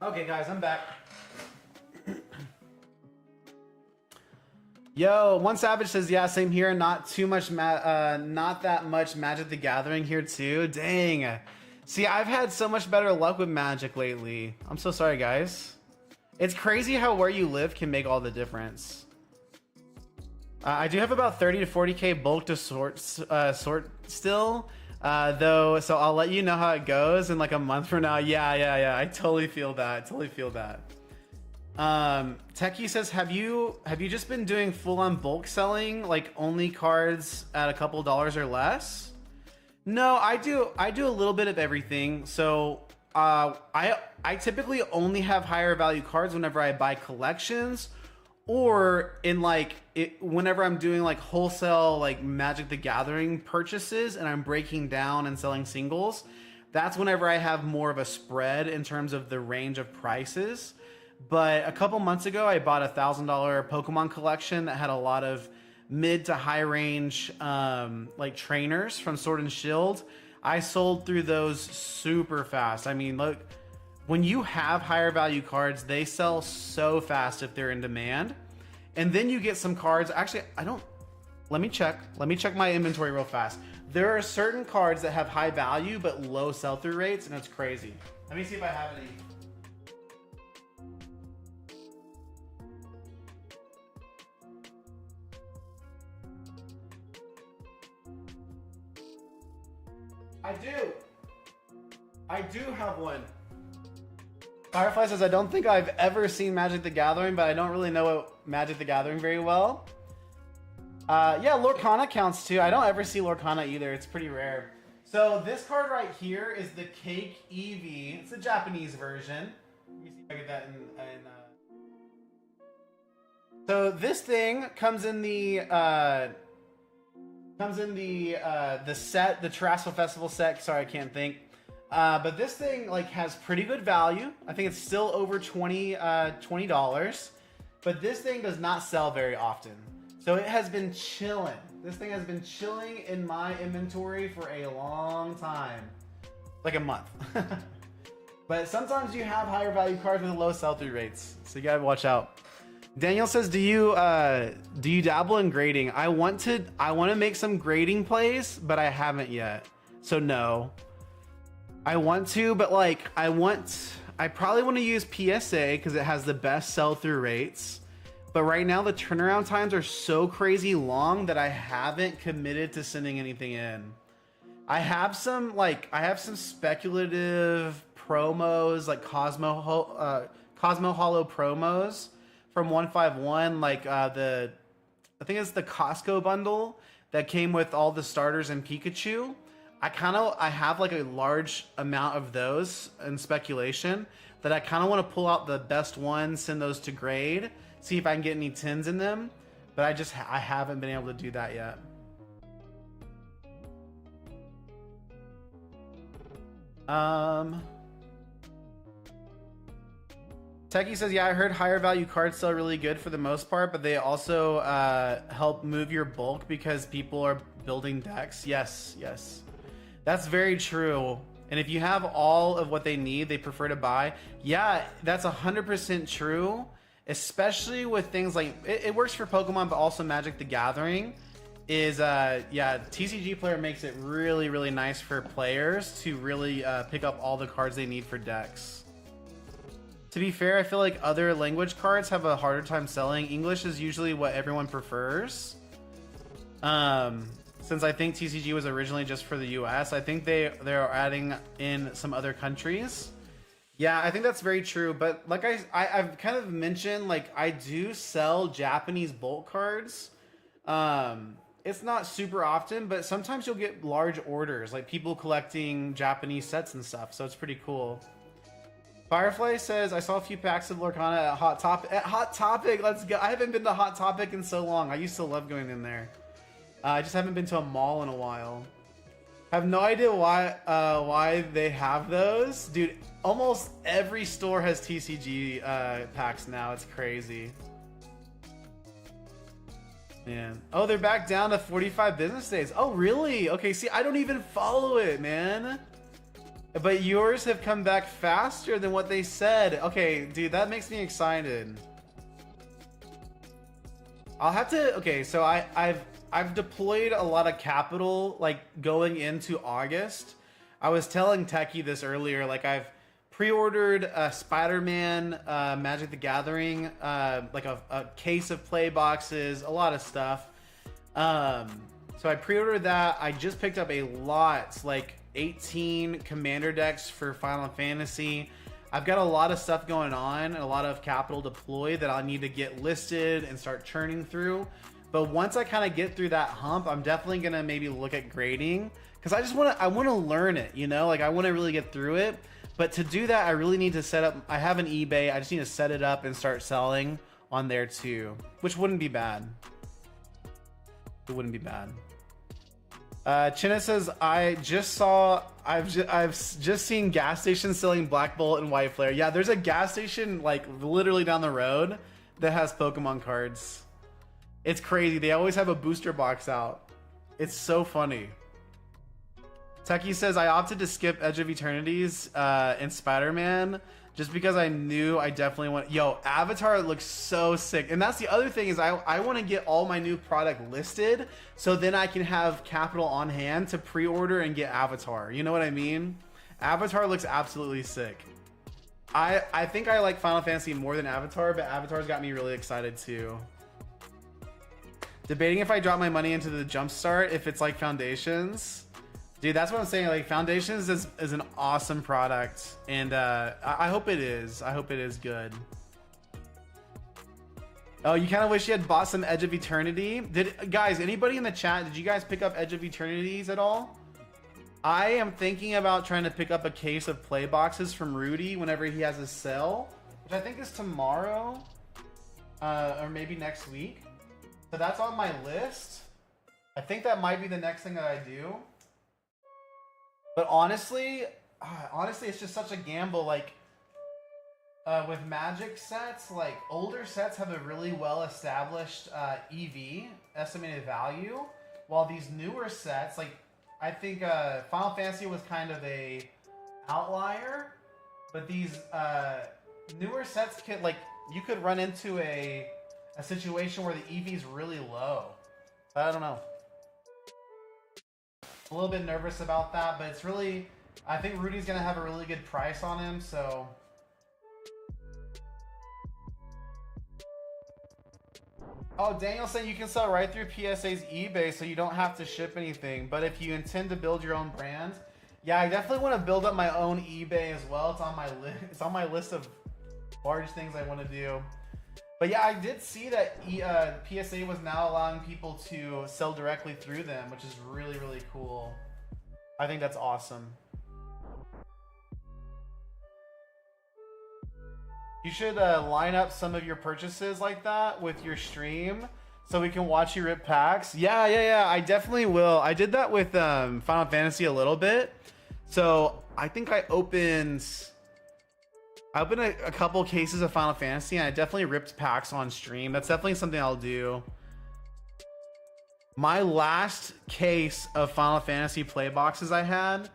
Okay, guys, I'm back. Yo, One Savage says, yeah, same here. Not too much, not that much Magic the Gathering here too. Dang. See, I've had so much better luck with Magic lately. I'm so sorry, guys. It's crazy how where you live can make all the difference. I do have about 30 to 40k bulk to sort still. Though, so I'll let you know how it goes in like a month from now. Yeah. I totally feel that. Techie says, have you just been doing full-on bulk selling, like only cards at a couple dollars or less? No, I do a little bit of everything. So I typically only have higher value cards whenever I buy collections, or in whenever I'm doing like wholesale like Magic the Gathering purchases and I'm breaking down and selling singles. That's whenever I have more of a spread in terms of the range of prices. But a couple months ago, I bought a $1,000 Pokemon collection that had a lot of mid to high range like trainers from Sword and Shield. I sold through those super fast. I mean, look, when you have higher value cards, they sell so fast if they're in demand. And then you get some cards. Actually, let me check my inventory real fast. There are certain cards that have high value but low sell-through rates, and it's crazy. Let me see if I have any. I do. I do have one. Firefly says, I don't think I've ever seen Magic the Gathering, but I don't really know Magic the Gathering very well. Yeah, Lorcana counts too. I don't ever see Lorcana either. It's pretty rare. So this card right here is the Cake Eevee. It's the Japanese version. Let me see if I get that in So this thing comes in the set, the Terrastal Festival set. Sorry, I can't think. But this thing like has pretty good value. I think it's still over $20. But this thing does not sell very often. So it has been chilling. This thing has been chilling in my inventory for a long time. Like a month. But sometimes you have higher value cards with low sell-through rates. So you gotta watch out. Daniel says, do you dabble in grading? I want to make some grading plays, but I haven't yet. So no. I want to, but like I probably want to use PSA because it has the best sell-through rates. But right now the turnaround times are so crazy long that I haven't committed to sending anything in. I have some speculative promos, like Cosmo Hollow promos from 151, like I think it's the Costco bundle that came with all the starters and Pikachu. I have like a large amount of those in speculation that I kind of want to pull out the best ones, send those to grade, see if I can get any 10s in them. But I haven't been able to do that yet. Techie says, yeah, I heard higher value cards sell really good for the most part, but they also help move your bulk because people are building decks. Yes. That's very true. And if you have all of what they need, they prefer to buy. Yeah, that's 100% true. Especially with things like, it works for Pokemon, but also Magic the Gathering. TCG Player makes it really, really nice for players to really pick up all the cards they need for decks. To be fair, I feel like other language cards have a harder time selling. English is usually what everyone prefers. Since I think TCG was originally just for the US, I think they're adding in some other countries. Yeah, I think that's very true. But like I've kind of mentioned, like I do sell Japanese bulk cards. It's not super often, but sometimes you'll get large orders, like people collecting Japanese sets and stuff. So it's pretty cool. Firefly says, I saw a few packs of Lorcana at Hot Topic. At Hot Topic, let's go. I haven't been to Hot Topic in so long. I used to love going in there. I just haven't been to a mall in a while. I have no idea why they have those. Dude, almost every store has TCG packs now. It's crazy. Man. Oh, they're back down to 45 business days. Oh, really? Okay, see, I don't even follow it, man. But yours have come back faster than what they said. Okay, dude, that makes me excited. I'll have to... Okay, so I've deployed a lot of capital, like, going into August. I was telling Techie this earlier, like, I've pre-ordered Spider-Man, Magic the Gathering, like a case of play boxes, a lot of stuff. So I pre-ordered that. I just picked up a lot, like 18 commander decks for Final Fantasy. I've got a lot of stuff going on and a lot of capital deployed that I need to get listed and start churning through. But once I kind of get through that hump, I'm definitely gonna maybe look at grading because I want to learn it, you know, like I want to really get through it. But to do that, I really need to set up. I have an eBay. I just need to set it up and start selling on there too, which wouldn't be bad. It wouldn't be bad. Chinna says, I've just seen gas stations selling Black Bolt and White Flare. Yeah, there's a gas station like literally down the road that has Pokemon cards. It's crazy. They always have a booster box out. It's so funny. Techie says, I opted to skip Edge of Eternities and Spider-Man just because I knew I definitely want... Yo, Avatar looks so sick. And that's the other thing is I want to get all my new product listed so then I can have capital on hand to pre-order and get Avatar. You know what I mean? Avatar looks absolutely sick. I think I like Final Fantasy more than Avatar, but Avatar's got me really excited too. Debating if I drop my money into the Jumpstart if it's like Foundations. Dude, that's what I'm saying. Like, Foundations is an awesome product, and I hope it is. I hope it is good. Oh, you kind of wish you had bought some Edge of Eternity. Guys, anybody in the chat, did you guys pick up Edge of Eternities at all? I am thinking about trying to pick up a case of play boxes from Rudy whenever he has a sale, which I think is tomorrow, or maybe next week. So that's on my list. I think that might be the next thing that I do. But honestly, it's just such a gamble. Like, with Magic sets, like, older sets have a really well-established EV, estimated value, while these newer sets, like, I think Final Fantasy was kind of a outlier, but these newer sets can, like, you could run into a situation where the EV is really low. I don't know. A little bit nervous about that, but it's really, I think Rudy's gonna have a really good price on him, so. Oh, Daniel saying you can sell right through PSA's eBay, so you don't have to ship anything. But if you intend to build your own brand, yeah, I definitely want to build up my own eBay as well. It's on my list. It's on my list of large things I want to do. But yeah, I did see that PSA was now allowing people to sell directly through them, which is really, really cool. I think that's awesome. You should line up some of your purchases like that with your stream so we can watch you rip packs. Yeah, I definitely will. I did that with Final Fantasy a little bit. So I think I opened a couple cases of Final Fantasy, and I definitely ripped packs on stream. That's definitely something I'll do. My last case of Final Fantasy play boxes I had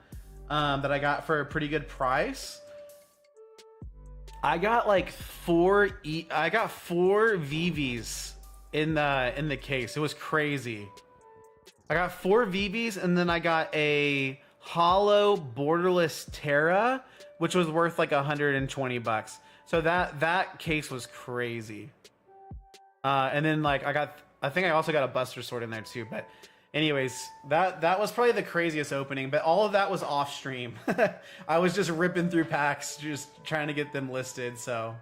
that I got for a pretty good price. I got like four VVs in the case. It was crazy. I got 4 VVs, and then I got a hollow borderless Terra, which was worth like $120. So that case was crazy. And then like I think I also got a Buster Sword in there too. But anyways, that was probably the craziest opening. But all of that was off stream. I was just ripping through packs, just trying to get them listed. So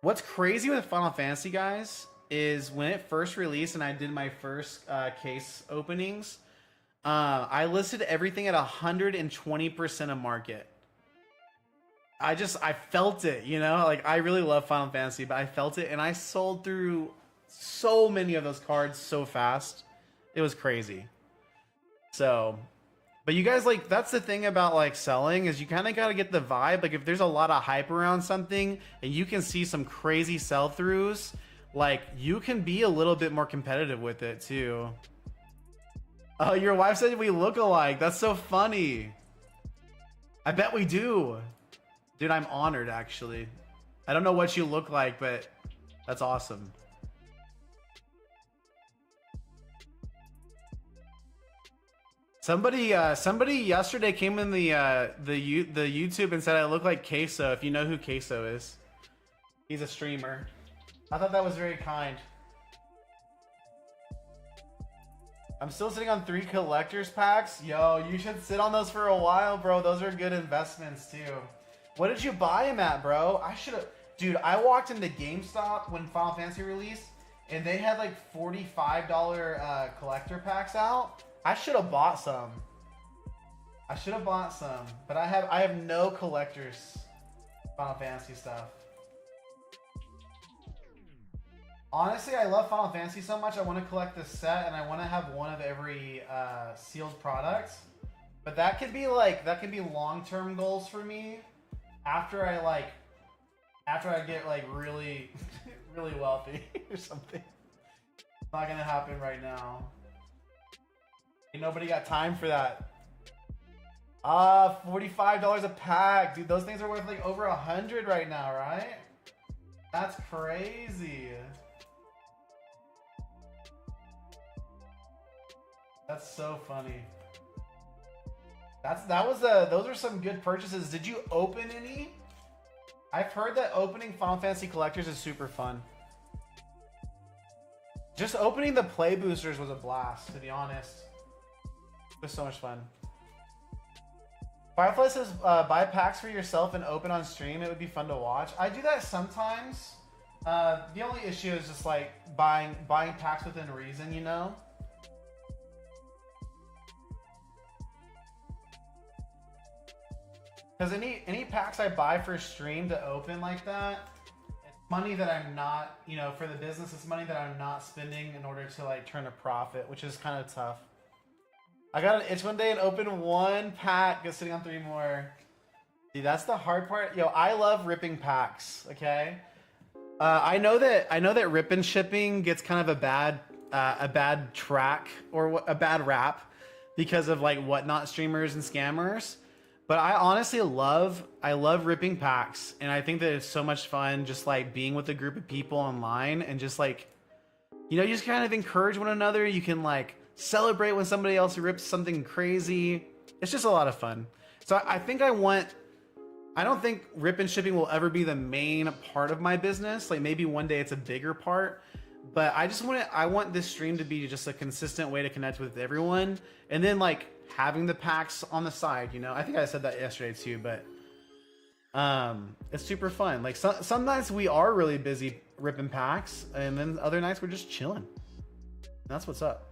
what's crazy with Final Fantasy, guys, is when it first released and I did my first case openings, I listed everything at 120% of market. I felt it, you know, like I really love Final Fantasy, but I felt it, and I sold through so many of those cards so fast. It was crazy. So, but you guys, like, that's the thing about like selling, is you kind of got to get the vibe. Like if there's a lot of hype around something and you can see some crazy sell-throughs, like you can be a little bit more competitive with it too. Oh, your wife said we look alike. That's so funny. I bet we do. Dude, I'm honored, actually. I don't know what you look like, but that's awesome. Somebody yesterday came in the YouTube and said I look like Queso. If you know who Queso is, he's a streamer. I thought that was very kind. I'm still sitting on 3 collector's packs. Yo, you should sit on those for a while, bro. Those are good investments too. What did you buy them at, bro? I should have... Dude, I walked into GameStop when Final Fantasy released, and they had like $45 collector packs out. I should have bought some. But I have no collector's Final Fantasy stuff. Honestly, I love Final Fantasy so much. I want to collect this set, and I want to have one of every sealed product. But that could be long-term goals for me. After I get like really really wealthy or something. It's not gonna happen right now. Ain't nobody got time for that. $45 a pack, dude. Those things are worth like over 100 right now, right? That's crazy. That's so funny. Those are some good purchases. Did you open any? I've heard that opening Final Fantasy collectors is super fun. Just opening the play boosters was a blast, to be honest. It was so much fun. Firefly says, buy packs for yourself and open on stream. It would be fun to watch. I do that sometimes. The only issue is just like buying packs within reason, you know? Because any packs I buy for stream to open like that, it's money that I'm not, you know, for the business, it's money that I'm not spending in order to like turn a profit, which is kind of tough. I got an itch one day and opened one pack, just sitting on 3 more. Dude, that's the hard part. Yo, I love ripping packs, okay? I know that rip and shipping gets kind of a bad track or a bad rap because of like whatnot streamers and scammers. But I honestly love ripping packs, and I think that it's so much fun just like being with a group of people online and just like, you know, you just kind of encourage one another. You can like celebrate when somebody else rips something crazy. It's just a lot of fun. So I think I don't think rip and shipping will ever be the main part of my business. Like maybe one day it's a bigger part, but I want this stream to be just a consistent way to connect with everyone. And then like having the packs on the side, you know, I think I said that yesterday too, but it's super fun. Like some nights we are really busy ripping packs, and then other nights we're just chilling. That's what's up.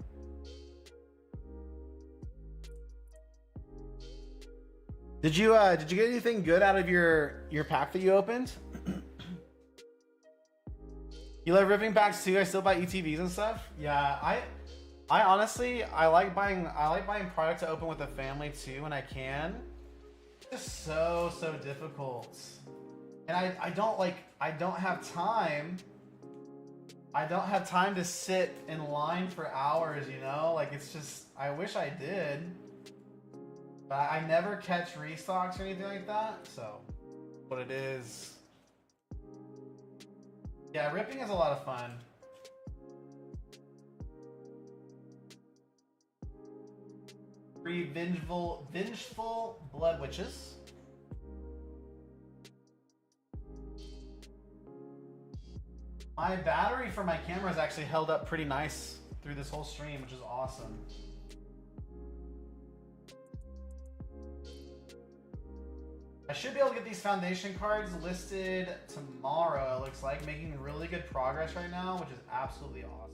Did you get anything good out of your pack that you opened? You love ripping packs too? I still buy ETVs and stuff. Yeah, I honestly I like buying product to open with the family too when I can. It's just so difficult, and I don't have time. I don't have time to sit in line for hours, you know? Like it's just, I wish I did. But I never catch restocks or anything like that, so what it is. Yeah, ripping is a lot of fun. Three vengeful blood witches. My battery for my camera has actually held up pretty nice through this whole stream, which is awesome. I should be able to get these foundation cards listed tomorrow, it looks like. Making really good progress right now, which is absolutely awesome.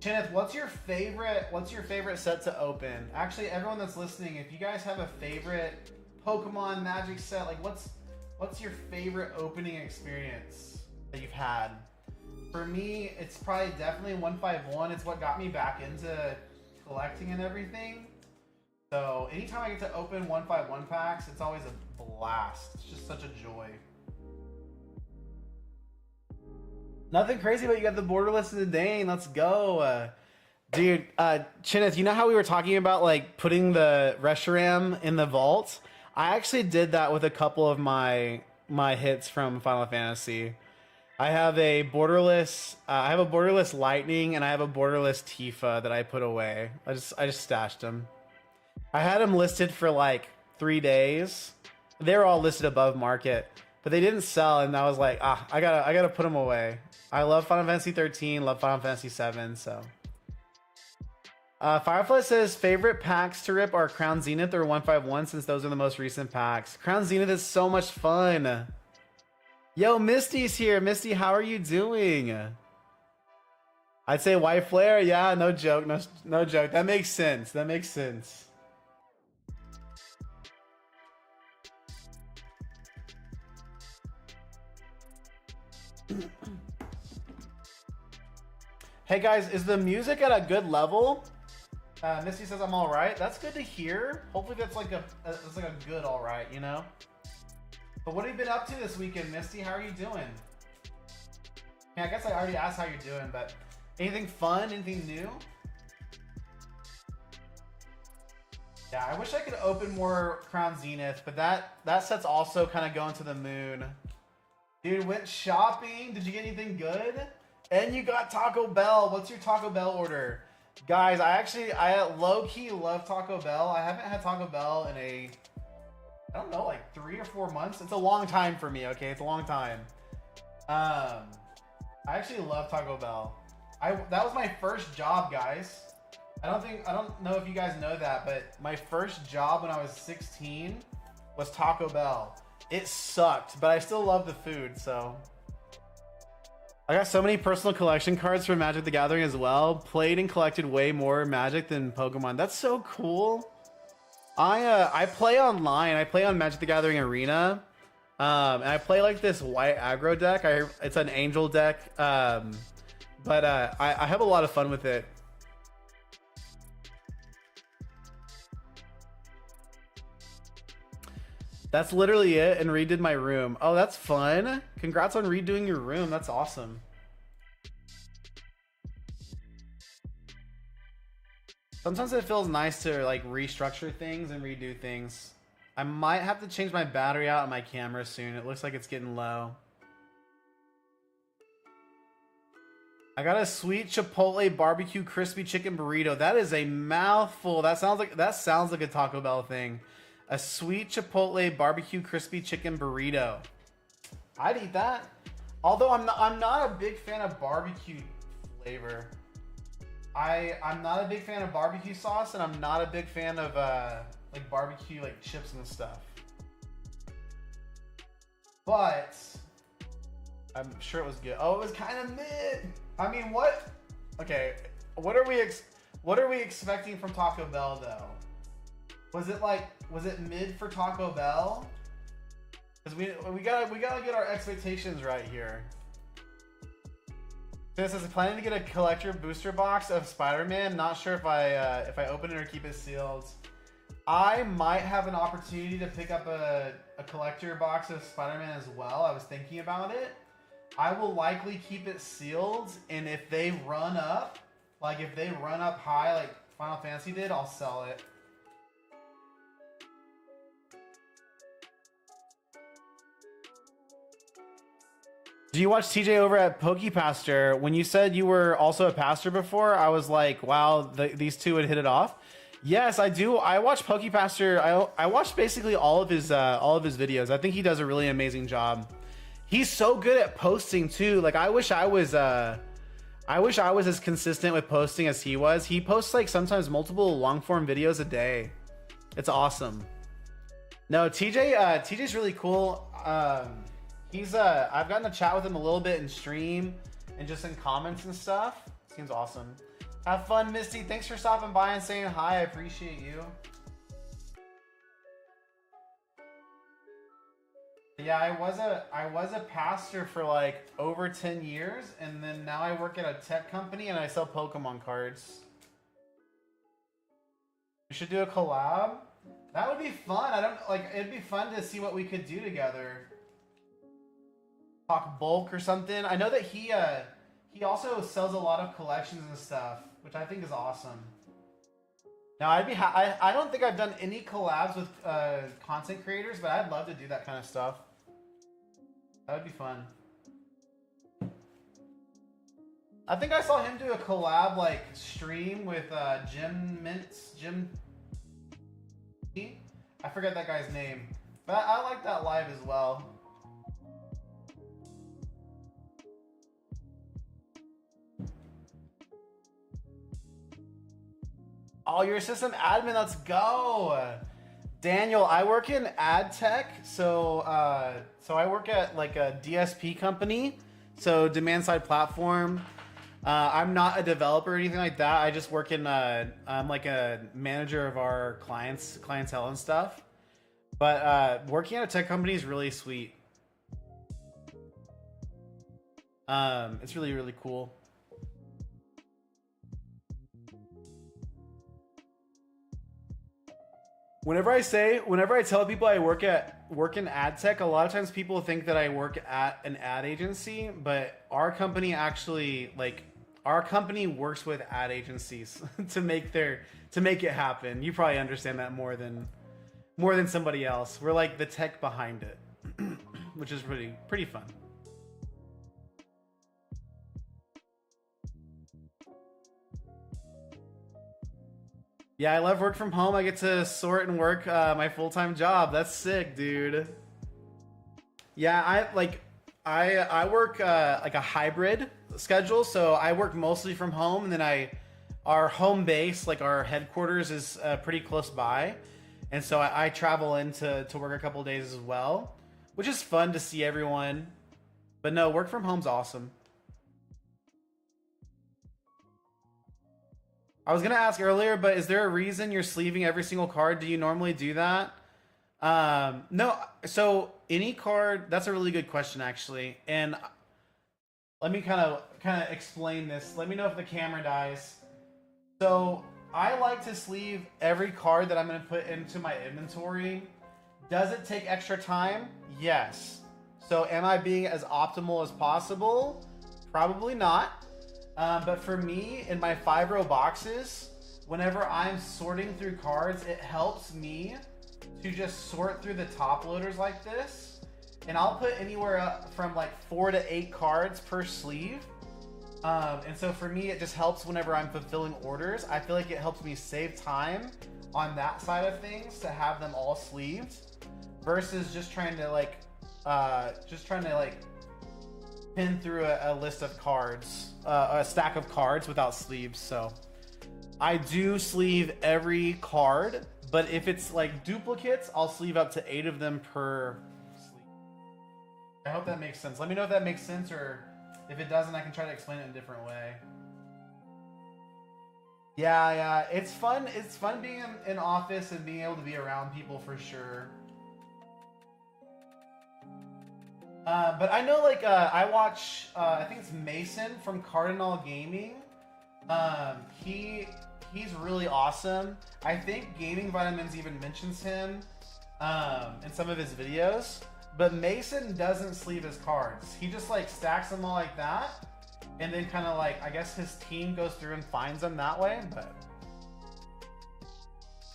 Kenneth, what's your favorite set to open? Actually, everyone that's listening, if you guys have a favorite Pokemon Magic set, like what's your favorite opening experience that you've had? For me, it's probably definitely 151. It's what got me back into collecting and everything. So anytime I get to open 151 packs, it's always a blast. It's just such a joy. Nothing crazy, but you got the Borderless and the Dane. Let's go. Dude, Chineth, you know how we were talking about like putting the Reshiram in the vault? I actually did that with a couple of my hits from Final Fantasy. I have a Borderless Lightning, and I have a Borderless Tifa that I put away. I just stashed them. I had them listed for like 3 days. They were all listed above market, but they didn't sell, and I was like, I gotta put them away. I love Final Fantasy 13, love Final Fantasy 7, so. Firefly says favorite packs to rip are Crown Zenith or 151, since those are the most recent packs. Crown Zenith is so much fun. Yo, Misty's here. Misty, how are you doing? I'd say White Flare. Yeah, no joke. No joke. That makes sense. That makes sense. Hey guys, is the music at a good level? Misty says I'm all right. That's good to hear. Hopefully that's like a good all right, you know. But what have you been up to this weekend, Misty? How are you doing? Yeah, I guess I already asked how you're doing, but anything fun? Anything new? Yeah, I wish I could open more Crown Zenith, but that set's also kind of going to the moon. Dude, went shopping. Did you get anything good? And you got Taco Bell. What's your Taco Bell order? Guys, I low-key love Taco Bell. I haven't had Taco Bell in I don't know, like 3 or 4 months. It's a long time for me, okay? It's a long time. I actually love Taco Bell. That was my first job, guys. I don't know if you guys know that, but my first job when I was 16 was Taco Bell. It sucked, but I still love the food, so. I got so many personal collection cards for Magic the Gathering as well. Played and collected way more Magic than Pokemon. That's so cool. I play online. I play on Magic the Gathering Arena. And I play like this white aggro deck. It's an angel deck. But I have a lot of fun with it. That's literally it, and redid my room. Oh, that's fun. Congrats on redoing your room. That's awesome. Sometimes it feels nice to like restructure things and redo things. I might have to change my battery out on my camera soon. It looks like it's getting low. I got a sweet Chipotle barbecue crispy chicken burrito. That is a mouthful. That sounds like a Taco Bell thing. A sweet Chipotle barbecue crispy chicken burrito. I'd eat that. Although I'm not a big fan of barbecue flavor. I'm not a big fan of barbecue sauce, and I'm not a big fan of like barbecue like chips and stuff. But I'm sure it was good. Oh, it was kind of mid. I mean, what? Okay, what are we expecting from Taco Bell though? Was it mid for Taco Bell? Because we gotta get our expectations right here. This is planning to get a collector booster box of Spider-Man. Not sure if I open it or keep it sealed. I might have an opportunity to pick up a collector box of Spider-Man as well. I was thinking about it. I will likely keep it sealed, and if they run up high like Final Fantasy did, I'll sell it. Do you watch TJ over at PokePastor? When you said you were also a pastor before, I was like, wow, these two would hit it off. Yes, I do. I watch PokePastor. I watch basically all of his videos. I think he does a really amazing job. He's so good at posting too. Like I wish I was as consistent with posting as he was. He posts like sometimes multiple long form videos a day. It's awesome. No, TJ's really cool. I've gotten to chat with him a little bit in stream and just in comments and stuff. Seems awesome. Have fun, Misty. Thanks for stopping by and saying hi. I appreciate you. Yeah, I was a pastor for like over 10 years, and then now I work at a tech company and I sell Pokemon cards. We should do a collab. That would be fun. It'd be fun to see what we could do together. Talk bulk or something. I know that he also sells a lot of collections and stuff, which I think is awesome. Now I don't think I've done any collabs with content creators, but I'd love to do that kind of stuff. That would be fun. I think I saw him do a collab like stream with Jim Mintz. I forget that guy's name, but I like that live as well. Oh, you're a system admin. Let's go. Daniel, I work in ad tech, so I work at like a DSP company, so demand side platform. I'm not a developer or anything like that. I just work in I'm like a manager of our clientele and stuff. But working at a tech company is really sweet. It's really, really cool. Whenever I tell people I work in ad tech, a lot of times people think that I work at an ad agency, but our company works with ad agencies to make it happen. You probably understand that more than somebody else. We're like the tech behind it, which is pretty fun. Yeah, I love work from home. I get to sort and work my full-time job. That's sick, dude. Yeah, I work like a hybrid schedule, so I work mostly from home, and then our home base, like our headquarters, is pretty close by, and so I travel in to work a couple days as well, which is fun to see everyone. But no, work from home's awesome. I was gonna ask earlier, but is there a reason you're sleeving every single card? Do you normally do that? No. So any card, that's a really good question actually. And let me kind of explain this. Let me know if the camera dies. So I like to sleeve every card that I'm gonna put into my inventory. Does it take extra time? Yes. So am I being as optimal as possible? Probably not. But for me, in my 5-row boxes, whenever I'm sorting through cards, it helps me to just sort through the top loaders like this. And I'll put anywhere up from like 4 to 8 cards per sleeve. And so for me, it just helps whenever I'm fulfilling orders. I feel like it helps me save time on that side of things to have them all sleeved versus just trying to like pin through a list of cards, a stack of cards without sleeves. So I do sleeve every card, but if it's like duplicates, I'll sleeve up to 8 of them per sleeve. I hope that makes sense. Let me know if that makes sense, or if it doesn't, I can try to explain it in a different way. Yeah, it's fun. It's fun being in office and being able to be around people for sure. But I know, like, I watch, I think it's Mason from Cardinal Gaming. He's really awesome. I think Gaming Vitamins even mentions him in some of his videos. But Mason doesn't sleeve his cards. He just, like, stacks them all like that. And then kind of, like, I guess his team goes through and finds them that way. But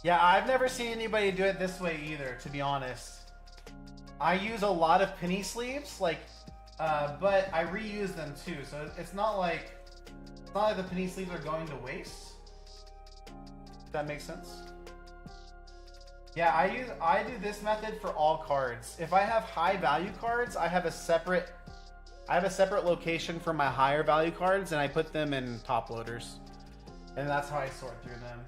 yeah, I've never seen anybody do it this way either, to be honest. I use a lot of penny sleeves, like, but I reuse them too. So it's not like the penny sleeves are going to waste. If that makes sense. Yeah, I do this method for all cards. If I have high value cards, I have a separate location for my higher value cards, and I put them in top loaders, and that's how I sort through them.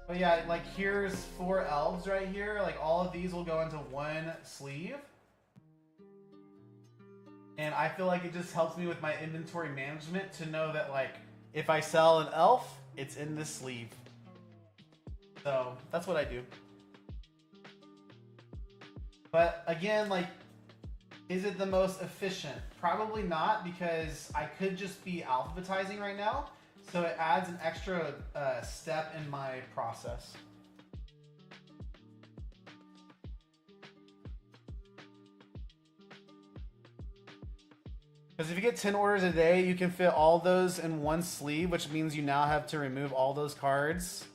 But yeah, like here's 4 elves right here. Like all of these will go into one sleeve. And I feel like it just helps me with my inventory management to know that, like, if I sell an elf, it's in this sleeve. So that's what I do. But again, like, is it the most efficient? Probably not, because I could just be alphabetizing right now. So it adds an extra step in my process. Because if you get 10 orders a day, you can fit all those in one sleeve, which means you now have to remove all those cards.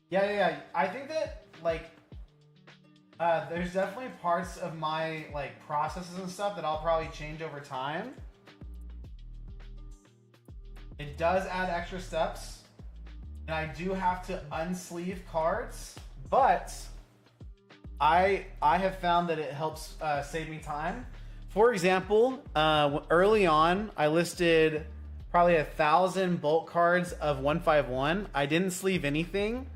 Yeah. I think that, like, there's definitely parts of my, like, processes and stuff that I'll probably change over time. It does add extra steps, and I do have to unsleeve cards, but I have found that it helps save me time. For example, early on, I listed probably 1,000 bulk cards of 151. I didn't sleeve anything,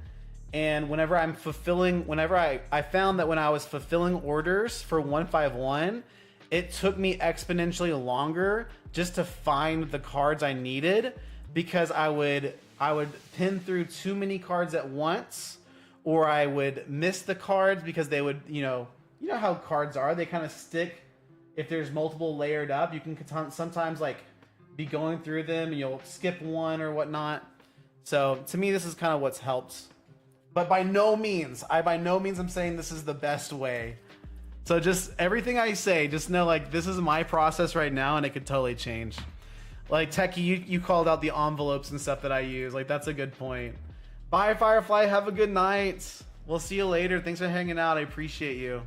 and whenever I found that when I was fulfilling orders for 151, it took me exponentially longer just to find the cards I needed, because I would pin through too many cards at once, or I would miss the cards because they would, you know how cards are, they kind of stick. If there's multiple layered up, you can sometimes like be going through them and you'll skip one or whatnot. So to me, this is kind of what's helped. But by no means I'm saying this is the best way. So just everything I say, just know, like, this is my process right now, and it could totally change. Like, Techie, you called out the envelopes and stuff that I use. Like, that's a good point. Bye, Firefly. Have a good night. We'll see you later. Thanks for hanging out. I appreciate you.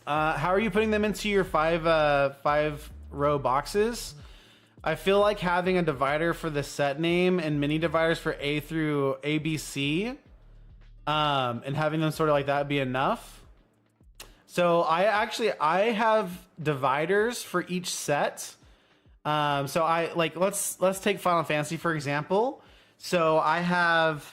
How are you putting them into your 5-row boxes? I feel like having a divider for the set name and mini dividers for A through ABC, and having them sort of like that would be enough. So I have dividers for each set. So I like let's take Final Fantasy for example. So I have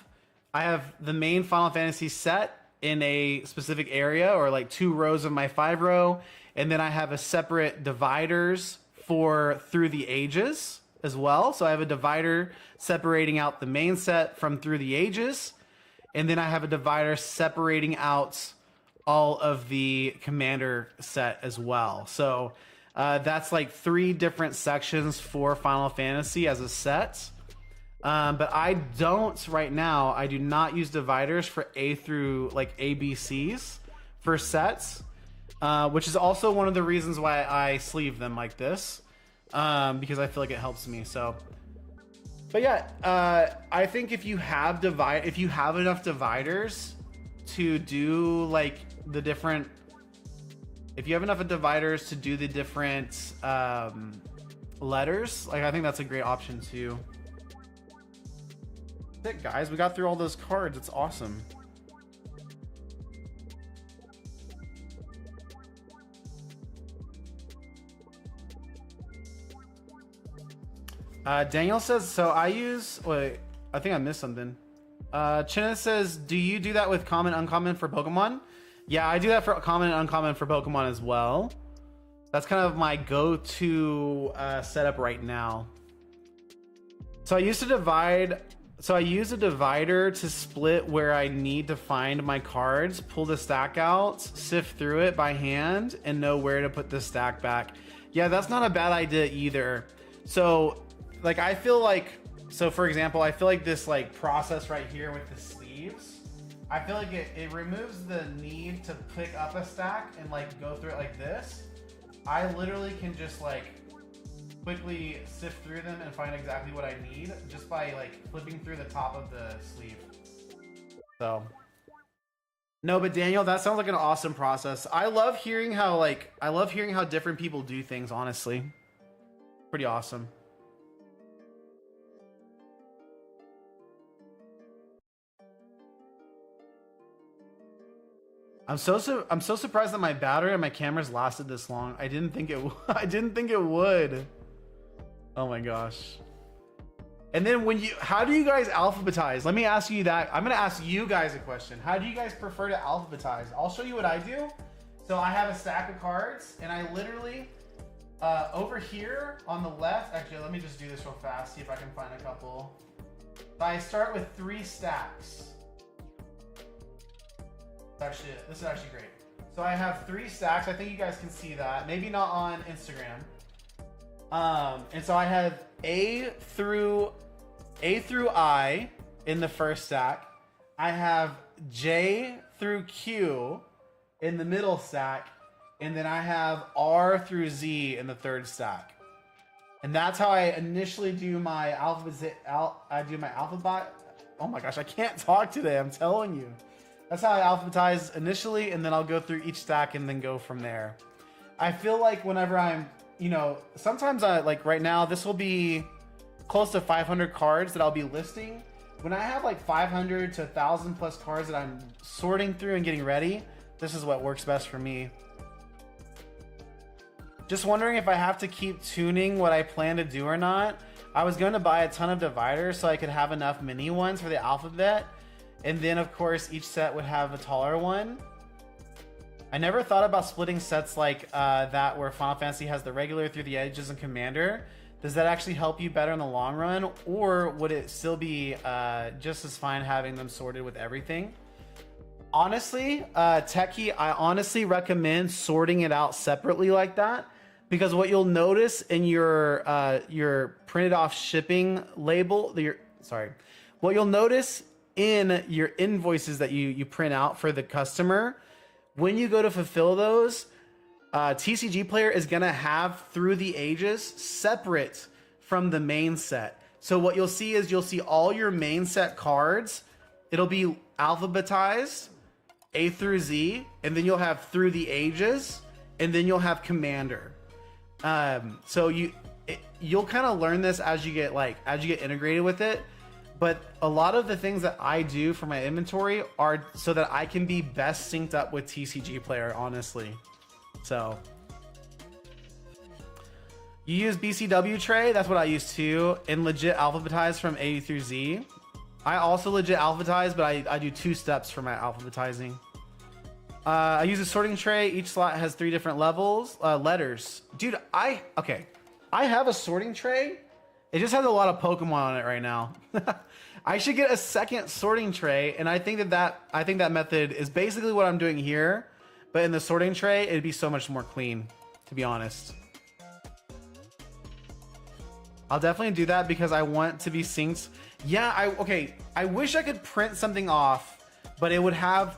the main Final Fantasy set in a specific area, or like 2 rows of my 5 row, and then I have a separate dividers for Through the Ages as well. So I have a divider separating out the main set from Through the Ages, and then I have a divider separating out all of the Commander set as well. So that's like 3 different sections for Final Fantasy as a set. But I don't right now. I do not use dividers for A through like ABCs for sets, which is also one of the reasons why I sleeve them like this, because I feel like it helps me. So, but yeah, I think if you have enough dividers to do like the different, if you have enough dividers to do the different letters, like I think that's a great option too. That's it, guys. We got through all those cards. It's awesome. Daniel says, so I use, wait, I think I missed something. Chinna says, do you do that with common, uncommon for Pokemon? Yeah, I do that for common and uncommon for Pokemon as well. That's kind of my go-to setup right now. So I use a divider to split where I need to find my cards, pull the stack out, sift through it by hand, and know where to put the stack back. Yeah, that's not a bad idea either. So, like, I feel like, so for example, I feel like this like process right here with the sleeves, I feel like it removes the need to pick up a stack and like go through it like this. I literally can just like quickly sift through them and find exactly what I need just by like flipping through the top of the sleeve. So no, but Daniel, that sounds like an awesome process. I love hearing how different people do things, honestly. Pretty awesome. I'm so surprised that my battery and my cameras lasted this long. I didn't think it would. Oh my gosh. And then how do you guys alphabetize? Let me ask you that. I'm gonna ask you guys a question. How do you guys prefer to alphabetize? I'll show you what I do. So I have a stack of cards, and I literally, over here on the left, actually, let me just do this real fast, see if I can find a couple. I start with 3 stacks. This is actually great. So I have 3 stacks. I think you guys can see that. Maybe not on Instagram. And so I have A through I in the first stack. I have J through Q in the middle stack, and then I have R through Z in the third stack. And that's how I initially do my alphabet. Oh my gosh, I can't talk today. I'm telling you. That's how I alphabetize initially, and then I'll go through each stack and then go from there. I feel like whenever I'm, sometimes like right now, this will be close to 500 cards that I'll be listing. When I have like 500 to 1,000 plus cards that I'm sorting through and getting ready, this is what works best for me. Just wondering if I have to keep tuning what I plan to do or not. I was going to buy a ton of dividers so I could have enough mini ones for the alphabet. And then, of course, each set would have a taller one. I never thought about splitting sets like that where Final Fantasy has the regular, Through the Ages, and Commander. Does that actually help you better in the long run? Or would it still be just as fine having them sorted with everything? Honestly, Techie, I honestly recommend sorting it out separately like that. Because what you'll notice in your printed off shipping label, what you'll notice in your invoices that you print out for the customer, when you go to fulfill those, TCG Player is gonna have Through the Ages separate from the main set. So what you'll see is you'll see all your main set cards. It'll be alphabetized, A through Z, and then you'll have Through the Ages, and then you'll have Commander. So you'll kind of learn this as you get integrated with it. but a lot of the things that I do for my inventory are so that I can be best synced up with TCG Player, honestly. So you use BCW tray, that's what I use too, and legit alphabetize from A through Z. I also legit alphabetize, but I do 2 steps for my alphabetizing. I use a sorting tray. Each slot has 3 different levels, letters. Dude, I have a sorting tray. It just has a lot of Pokemon on it right now. I should get a second sorting tray, and I think that method is basically what I'm doing here, but in the sorting tray, it'd be so much more clean, to be honest. I'll definitely do that because I want to be synced. Yeah, okay. I wish I could print something off, but it would have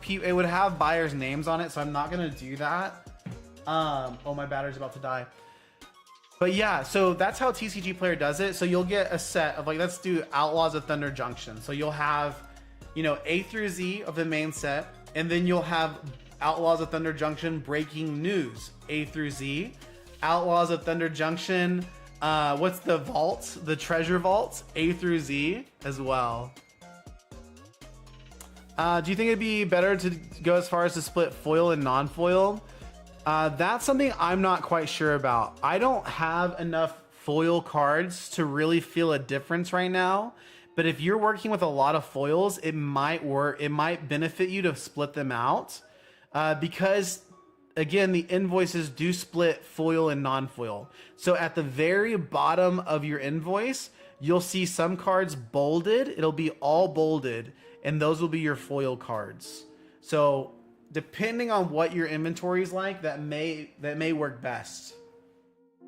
buyers' names on it, so I'm not gonna do that. Oh, my battery's about to die. But yeah, so that's how TCG Player does it. So you'll get a set of, like, let's do Outlaws of Thunder Junction. So you'll have, you know, A through Z of the main set, and then you'll have Outlaws of Thunder Junction Breaking News, A through Z. Outlaws of Thunder Junction, what's the vault? The treasure vault, A through Z as well. Do you think it'd be better to go as far as to split foil and non-foil? That's something I'm not quite sure about. I don't have enough foil cards to really feel a difference right now. But if you're working with a lot of foils, it might work. It might benefit you to split them out because, again, the invoices do split foil and non-foil. So at the very bottom of your invoice, you'll see some cards bolded. It'll be all bolded, and those will be your foil cards. So depending on what your inventory is like, that may work best.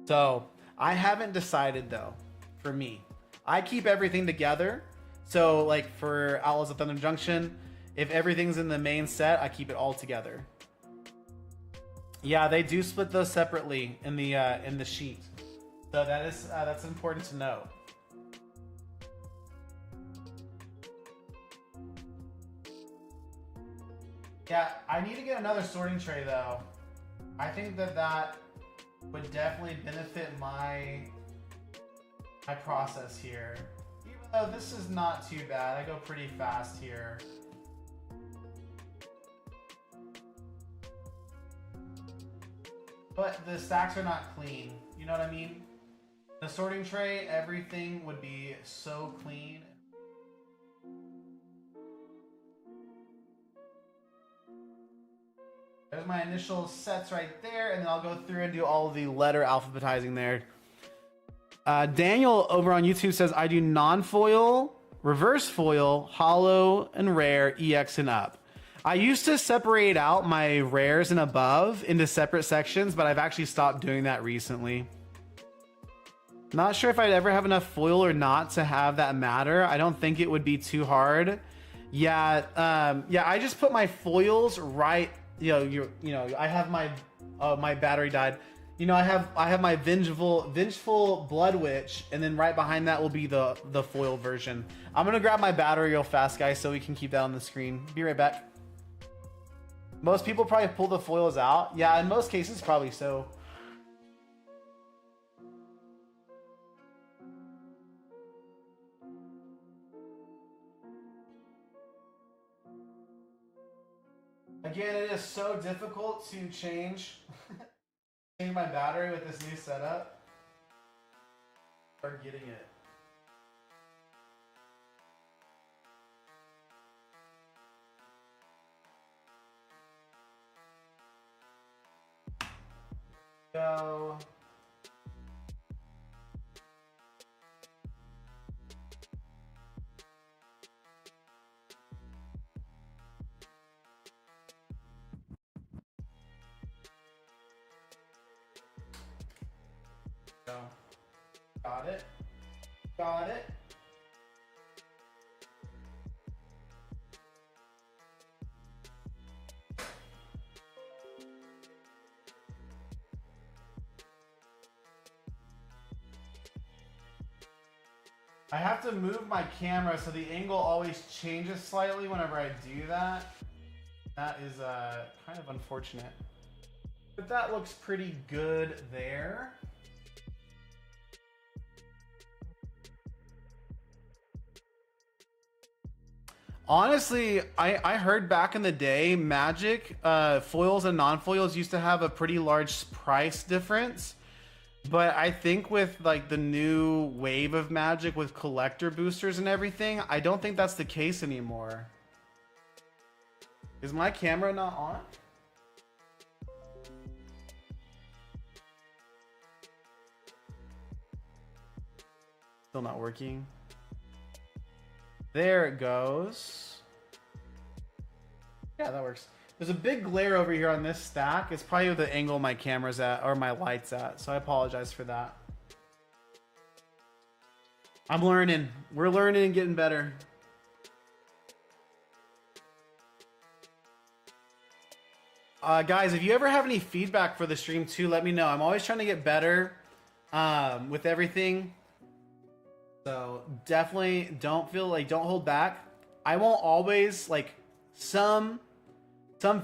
So I haven't decided though. For me, I keep everything together. So like for Outlaws of Thunder Junction, if everything's in the main set, I keep it all together. Yeah, they do split those separately in the sheet. So that's important to know. Yeah, I need to get another sorting tray though. I think that would definitely benefit my process here. Even though this is not too bad, I go pretty fast here. But the stacks are not clean. You know what I mean? The sorting tray, everything would be so clean. There's my initial sets right there, and then I'll go through and do all of the letter alphabetizing there. Daniel over on YouTube says, I do non-foil, reverse foil, hollow, and rare, EX, and up. I used to separate out my rares and above into separate sections, but I've actually stopped doing that recently. Not sure if I'd ever have enough foil or not to have that matter. I don't think it would be too hard. Yeah, I just put my foils right. You know, I have my my battery died. You know, I have my vengeful Blood Witch, and then right behind that will be the foil version. I'm gonna grab my battery real fast, guys, so we can keep that on the screen. Be right back. Most people probably pull the foils out. Yeah, in most cases, probably so. Again, it is so difficult to change my battery with this new setup. Start getting it. Go. Got it. Got it. I have to move my camera so the angle always changes slightly whenever I do that. That is kind of unfortunate. But that looks pretty good there. Honestly, I heard back in the day, Magic foils and non-foils used to have a pretty large price difference. But I think with like the new wave of Magic with collector boosters and everything, I don't think that's the case anymore. Is my camera not on? Still not working. There it goes. Yeah, that works. There's a big glare over here on this stack. It's probably the angle my camera's at or my light's at, so I apologize for that. I'm learning. We're learning and getting better. Guys, if you ever have any feedback for the stream too, let me know. I'm always trying to get better with everything. So definitely don't hold back. I won't always like some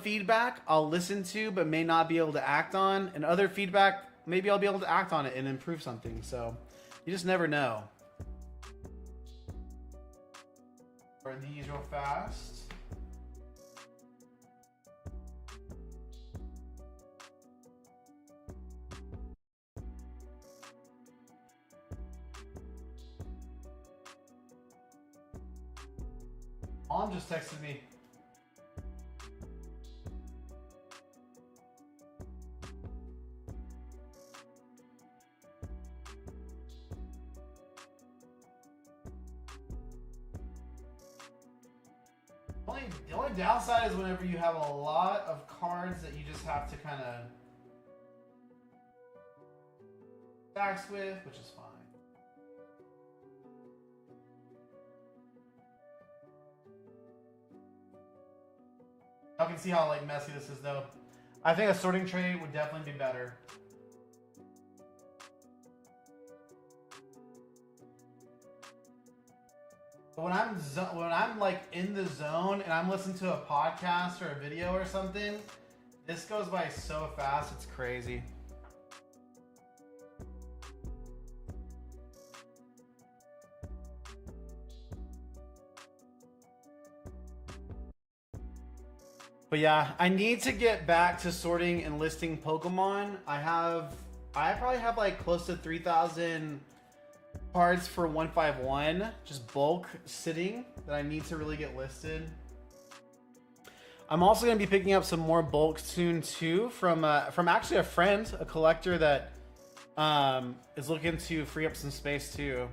feedback I'll listen to but may not be able to act on, and other feedback maybe I'll be able to act on it and improve something. So you just never know. Are these real fast? Mom just texted me. The only downside is whenever you have a lot of cards that you just have to kind of stacks with, which is fine. I can see how like messy this is though. I think a sorting tray would definitely be better. But when I'm like in the zone and I'm listening to a podcast or a video or something, this goes by so fast, it's crazy. But yeah, I need to get back to sorting and listing Pokemon. I probably have like close to 3,000 cards for 151, just bulk sitting that I need to really get listed. I'm also going to be picking up some more bulk soon too from actually a friend, a collector that is looking to free up some space too.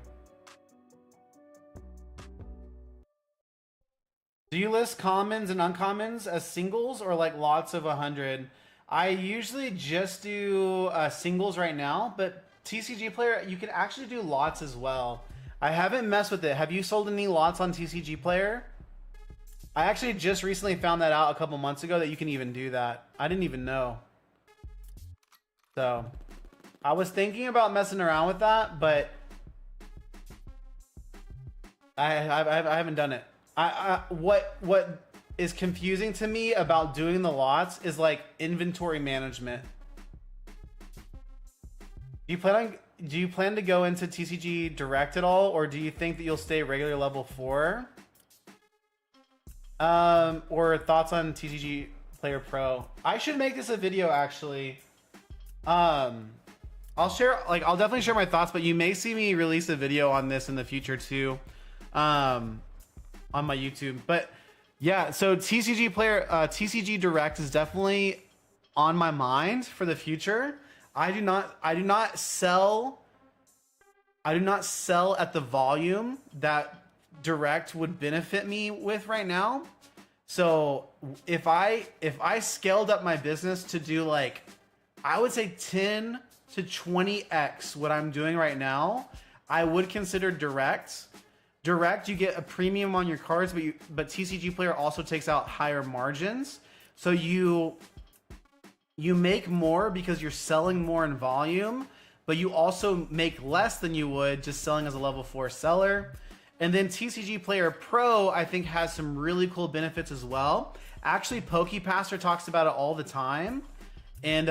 Do you list commons and uncommons as singles or like lots of 100? I usually just do singles right now, but TCG Player, you can actually do lots as well. I haven't messed with it. Have you sold any lots on TCG Player? I actually just recently found that out a couple months ago that you can even do that. I didn't even know. So I was thinking about messing around with that, but I haven't done it. What is confusing to me about doing the lots is like inventory management. Do you plan to go into TCG Direct at all, or do you think that you'll stay regular level 4? Or thoughts on TCG Player Pro? I should make this a video actually. I'll definitely share my thoughts, but you may see me release a video on this in the future too. On my YouTube. But yeah, so TCG Direct is definitely on my mind for the future. I do not sell at the volume that Direct would benefit me with right now. So if I scaled up my business to do like, I would say 10 to 20x what I'm doing right now, I would consider Direct. Direct, you get a premium on your cards, but TCG Player also takes out higher margins. So you make more because you're selling more in volume, but you also make less than you would just selling as a level 4 seller. And then TCG Player Pro, I think, has some really cool benefits as well. Actually, PokePaster talks about it all the time. And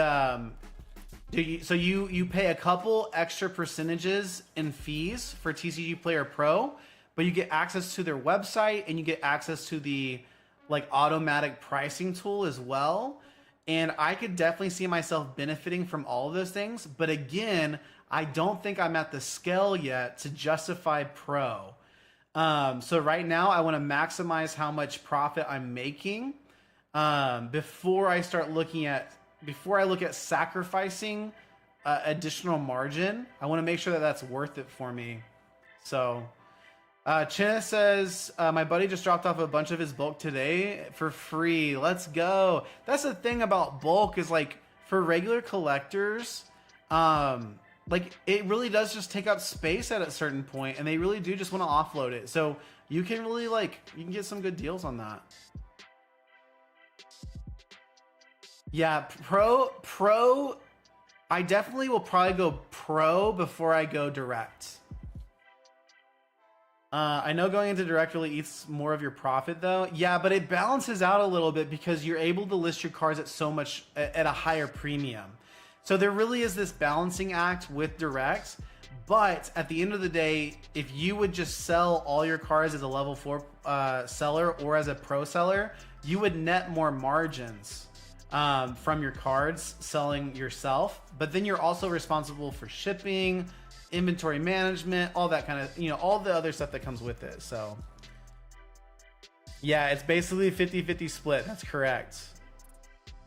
so you pay a couple extra percentages in fees for TCG Player Pro, but you get access to their website and you get access to the like automatic pricing tool as well. And I could definitely see myself benefiting from all of those things. But again, I don't think I'm at the scale yet to justify pro. So right now I want to maximize how much profit I'm making before I look at sacrificing additional margin. I want to make sure that that's worth it for me. So Chinna says, my buddy just dropped off a bunch of his bulk today for free. Let's go. That's the thing about bulk is like for regular collectors, like it really does just take up space at a certain point and they really do just want to offload it. So you can really you can get some good deals on that. Yeah, pro, I definitely will probably go pro before I go direct. I know going into direct really eats more of your profit though. Yeah, but it balances out a little bit because you're able to list your cards at a higher premium. So there really is this balancing act with direct. But at the end of the day, if you would just sell all your cards as a level 4 seller or as a pro seller, you would net more margins from your cards selling yourself. But then you're also responsible for shipping, inventory management, all that kind of, all the other stuff that comes with it. So yeah, it's basically 50-50 split. That's correct.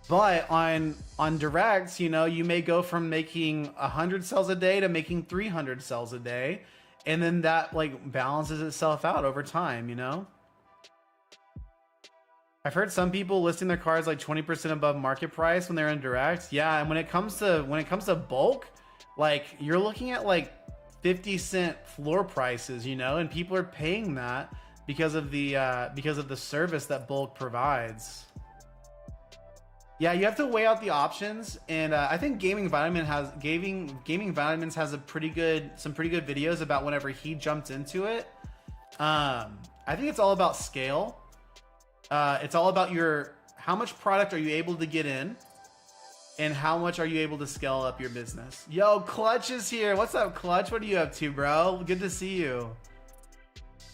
But on direct, you may go from making 100 sells a day to making 300 sells a day. And then that balances itself out over time, I've heard some people listing their cards 20% above market price when they're in direct. Yeah, and when it comes to bulk, you're looking at 50-cent floor prices, and people are paying that because of the service that bulk provides. Yeah, you have to weigh out the options, and I think Gaming Vitamins has some pretty good videos about whenever he jumped into it. I think it's all about scale. It's all about how much product are you able to get in, and how much are you able to scale up your business. Yo, Clutch is here. What's up, Clutch? What are you up to, bro? Good to see you.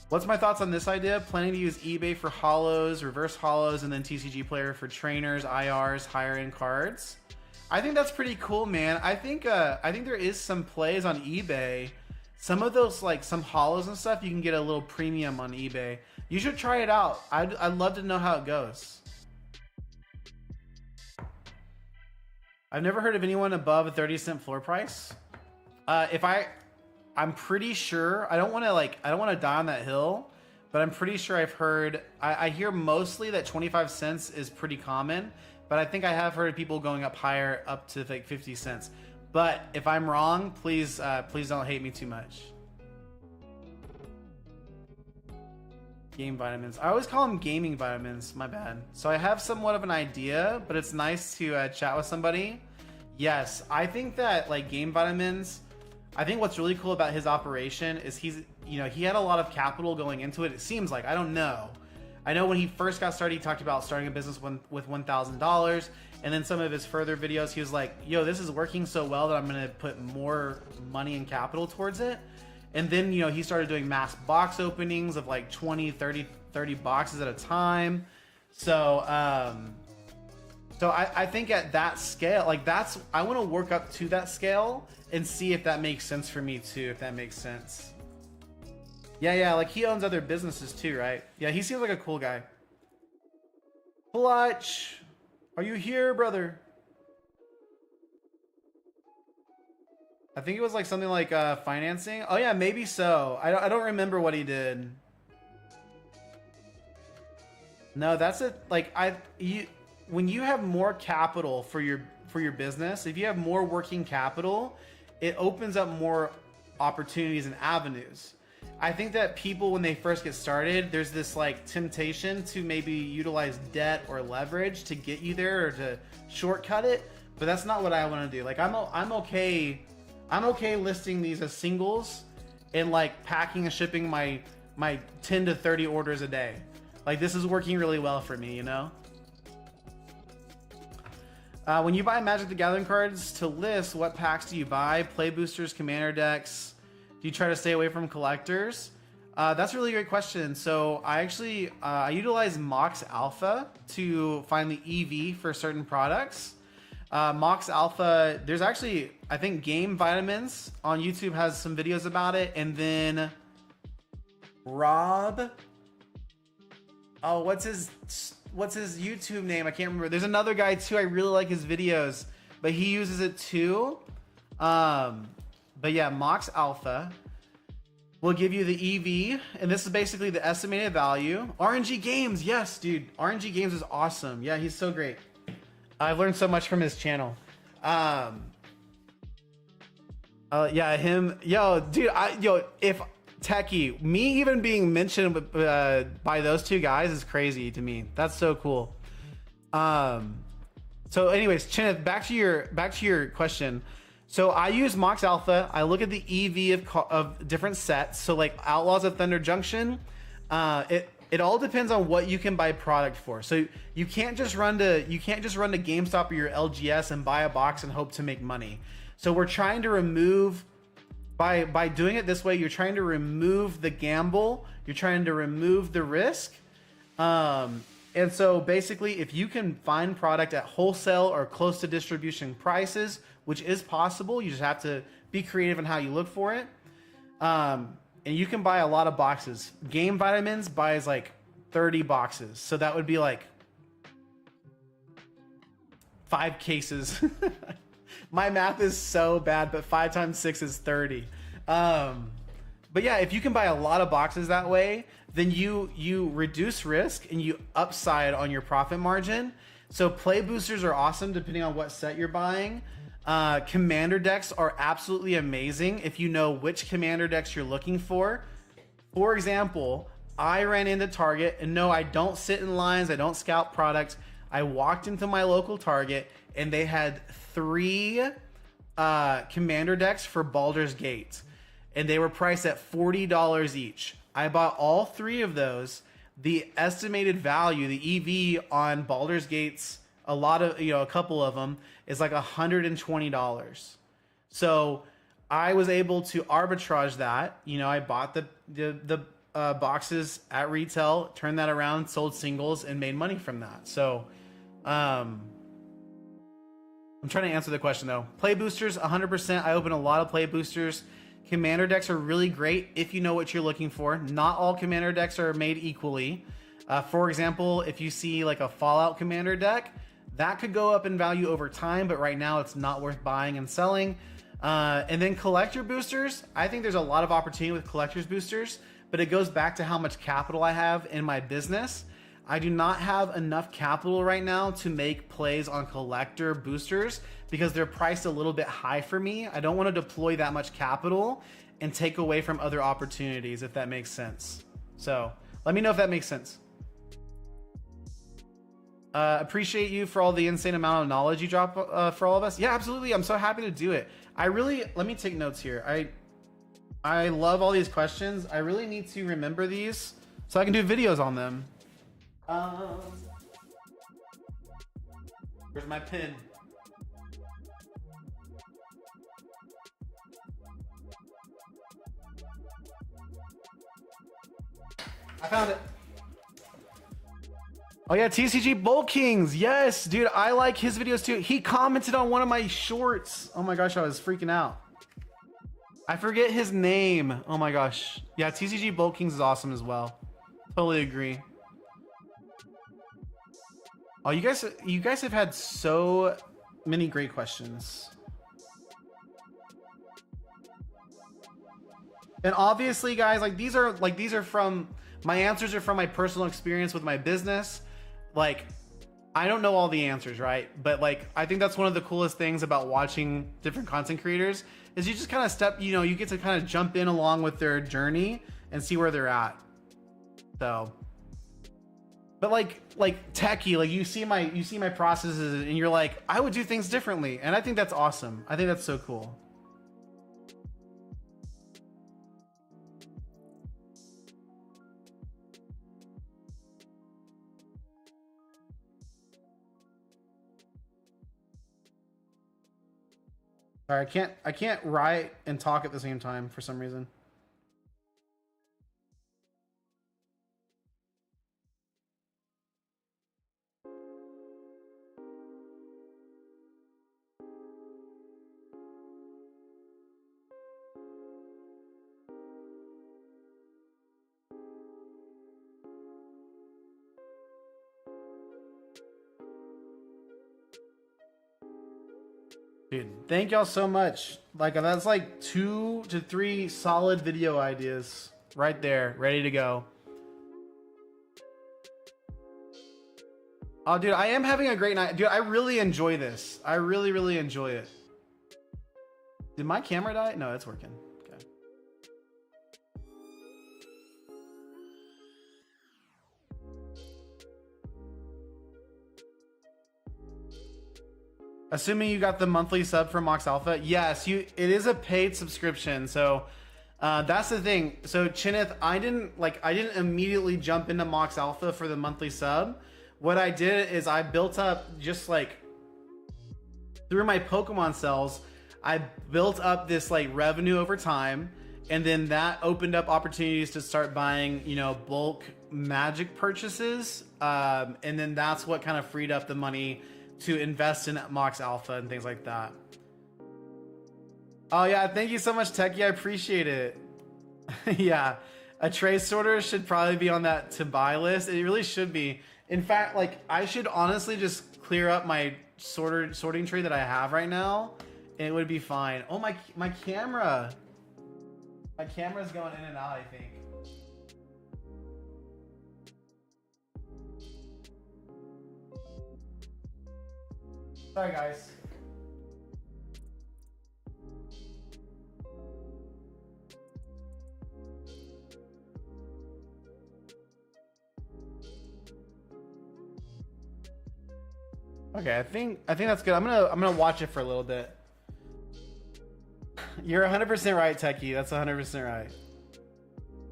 What's my thoughts on this idea? Planning to use eBay for holos, reverse holos, and then TCG Player for trainers, IRs, higher end cards. I think that's pretty cool, man. I think there is some plays on eBay. Some of those, some holos and stuff, you can get a little premium on eBay. You should try it out. I'd love to know how it goes. I've never heard of anyone above a 30-cent floor price. I'm pretty sure, I don't want to die on that hill, but I'm pretty sure I've heard, I hear mostly that 25 cents is pretty common, but I think I have heard of people going up higher, up to 50 cents. But if I'm wrong, please don't hate me too much. Game Vitamins. I always call them Gaming Vitamins, my bad. So I have somewhat of an idea, but it's nice to chat with somebody. Yes, I think that Game Vitamins, I think what's really cool about his operation is he had a lot of capital going into it. It seems like, I don't know. I know when he first got started, he talked about starting a business with $1,000. And then some of his further videos, he was like, yo, this is working so well that I'm going to put more money and capital towards it. And then, he started doing mass box openings of 20, 30 boxes at a time. So, I think at that scale, I want to work up to that scale and see if that makes sense for me too, if that makes sense. Yeah, he owns other businesses too, right? Yeah, he seems like a cool guy. Clutch, are you here, brother? I think it was something like financing. Oh yeah, maybe so. I don't remember what he did. No, that's it. When you have more capital for your business, if you have more working capital, it opens up more opportunities and avenues. I think that people, when they first get started, there's this temptation to maybe utilize debt or leverage to get you there or to shortcut it, but that's not what I want to do. I'm okay listing these as singles and packing and shipping my 10 to 30 orders a day. This is working really well for me, When you buy Magic the Gathering cards to list, what packs do you buy? Play boosters, commander decks? Do you try to stay away from collectors? That's a really great question. So I actually I utilize Mox Alpha to find the EV for certain products. Mox Alpha, there's actually, I think Game Vitamins on YouTube has some videos about it, and then Rob, oh, what's his YouTube name? I can't remember. There's another guy too. I really like his videos, but he uses it too. But yeah, Mox Alpha will give you the EV, and this is basically the estimated value. RNG Games, yes, dude. RNG Games is awesome. Yeah, he's so great. I've learned so much from his channel. Yeah, him. Yo, dude. If Techie, me even being mentioned by those two guys is crazy to me. That's so cool. So, anyways, Chineth, back to your question. So I use Mox Alpha. I look at the EV of different sets. So like Outlaws of Thunder Junction, it all depends on what you can buy product for. So you can't just run to GameStop or your LGS and buy a box and hope to make money. So we're trying to remove, by doing it this way, you're trying to remove the gamble. You're trying to remove the risk. And so basically, if you can find product at wholesale or close to distribution prices, which is possible, you just have to be creative in how you look for it. And you can buy a lot of boxes. Game Vitamins buys like 30 boxes. So that would be like 5 cases. My math is so bad, but 5 times 6 is 30. But yeah, if you can buy a lot of boxes that way, then you reduce risk and you upside on your profit margin. So play boosters are awesome depending on what set you're buying. Commander decks are absolutely amazing if you know which commander decks you're looking for. For example, I ran into Target, and no, I don't sit in lines, I don't scout products. I walked into my local Target and they had 3 commander decks for Baldur's Gate, and they were priced at $40 each. I bought all 3 of those. The estimated value, the EV on Baldur's Gates, a couple of them is like $120. So I was able to arbitrage that. I bought the boxes at retail, turned that around, sold singles, and made money from that. So I'm trying to answer the question though. Play boosters, 100%. I open a lot of play boosters. Commander decks are really great if you know what you're looking for. Not all commander decks are made equally. For example, if you see like a Fallout commander deck, that could go up in value over time, but right now it's not worth buying and selling. And then collector boosters, I think there's a lot of opportunity with collector's boosters, but it goes back to how much capital I have in my business. I do not have enough capital right now to make plays on collector boosters because they're priced a little bit high for me. I don't want to deploy that much capital and take away from other opportunities, if that makes sense. So let me know if that makes sense. Appreciate you for all the insane amount of knowledge you drop for all of us. Yeah, absolutely. I'm so happy to do it. Let me take notes here. I love all these questions. I really need to remember these so I can do videos on them. Where's my pen? I found it. Oh yeah, TCG Bull Kings. Yes, dude, I like his videos too. He commented on one of my shorts. Oh my gosh, I was freaking out. I forget his name. Oh my gosh. Yeah, TCG Bull Kings is awesome as well. Totally agree. Oh, you guys have had so many great questions. And obviously, guys, these are from my answers are from my personal experience with my business. Like, I don't know all the answers, right? But I think that's one of the coolest things about watching different content creators is you just kind of you get to kind of jump in along with their journey and see where they're at. So, but like Techie, you see my processes and you're like, I would do things differently. And I think that's awesome. I think that's so cool. Sorry, I can't write and talk at the same time for some reason. Dude, thank y'all so much. Like, that's like 2 to 3 solid video ideas right there, ready to go. Oh, dude, I am having a great night. Dude, I really enjoy this. I really, really enjoy it. Did my camera die? No, it's working. Okay. Assuming you got the monthly sub for Mox Alpha, yes, it is a paid subscription. So that's the thing. So Chineth, I didn't immediately jump into Mox Alpha for the monthly sub. What I did is I built up just like through my Pokemon cells, I built up this like revenue over time, and then that opened up opportunities to start buying, you know, bulk magic purchases. And then that's what kind of freed up the money to invest in Mox Alpha and things like that. Oh yeah, thank you so much, Techie. I appreciate it. Yeah, a trace sorter should probably be on that to buy list. It really should be. In fact, like I should honestly just clear up my sorting tree that I have right now, and it would be fine. Oh my camera. My camera's going in and out, I think. Sorry guys. Okay, I think that's good. I'm gonna watch it for a little bit. You're 100% right, Techie. That's 100% right.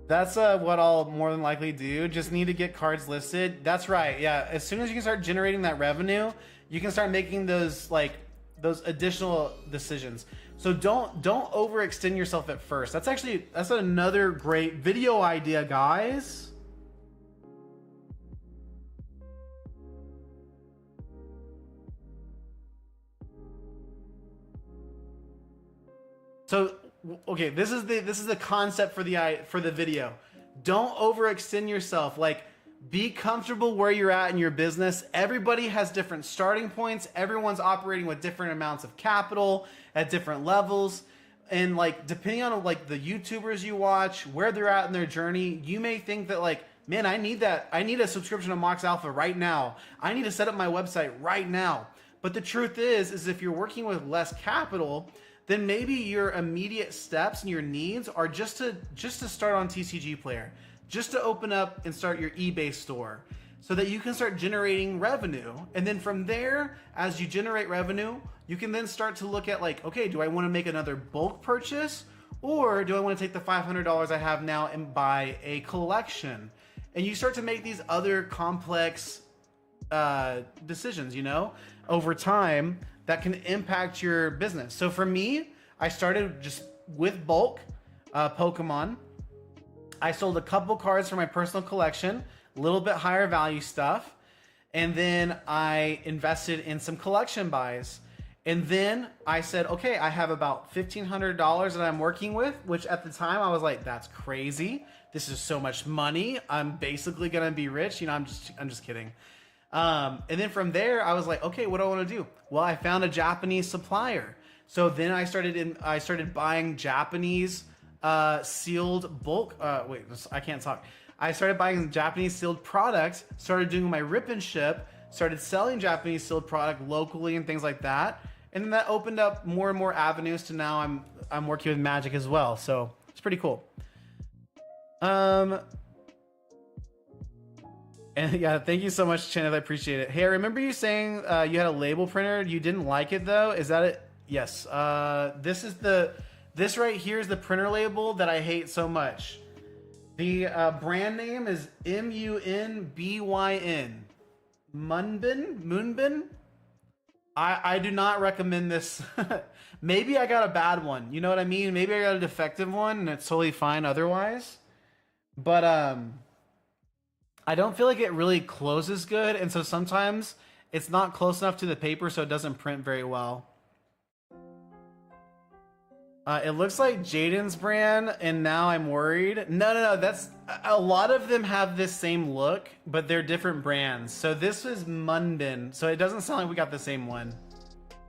That's what I'll more than likely do. Just need to get cards listed. That's right. Yeah, as soon as you can start generating that revenue, you can start making those additional decisions. So don't overextend yourself at first. That's another great video idea, guys. So, okay, this is the concept for the video. Don't overextend yourself. Like, be comfortable where you're at in your business. Everybody has different starting points. Everyone's operating with different amounts of capital at different levels. And like, depending on like the YouTubers you watch, where they're at in their journey, you may think that like, man, I need a subscription to Mox Alpha right now. I need to set up my website right now. But the truth is if you're working with less capital, then maybe your immediate steps and your needs are just to start on TCG Player, just to open up and start your eBay store so that you can start generating revenue. And then from there, as you generate revenue, you can then start to look at like, okay, do I want to make another bulk purchase, or do I want to take the $500 I have now and buy a collection? And you start to make these other complex decisions, you know, over time that can impact your business. So for me, I started just with bulk Pokemon. I sold a couple cards for my personal collection, a little bit higher value stuff. And then I invested in some collection buys. And then I said, okay, I have about $1,500 that I'm working with, which at the time I was like, that's crazy. This is so much money. I'm basically gonna be rich. You know, I'm just kidding. And then from there, I was like, okay, what do I want to do? Well, I found a Japanese supplier. So then I started buying Japanese sealed bulk. Wait, I can't talk. I started buying Japanese sealed products, started doing my rip and ship, started selling Japanese sealed product locally and things like that. And then that opened up more and more avenues to now I'm working with Magic as well. So it's pretty cool. And yeah, thank you so much, Chineth. I appreciate it. Hey, I remember you saying you had a label printer. You didn't like it though. Is that it? Yes. This right here is the printer label that I hate so much. The brand name is MUNBYN. Moonbin? I do not recommend this. Maybe I got a bad one. You know what I mean? Maybe I got a defective one and it's totally fine otherwise. But I don't feel like it really closes good, and so sometimes it's not close enough to the paper, so it doesn't print very well. It looks like Jaden's brand, and now I'm worried. No, that's a lot of them have this same look, but they're different brands. So this is Munbin, so it doesn't sound like we got the same one.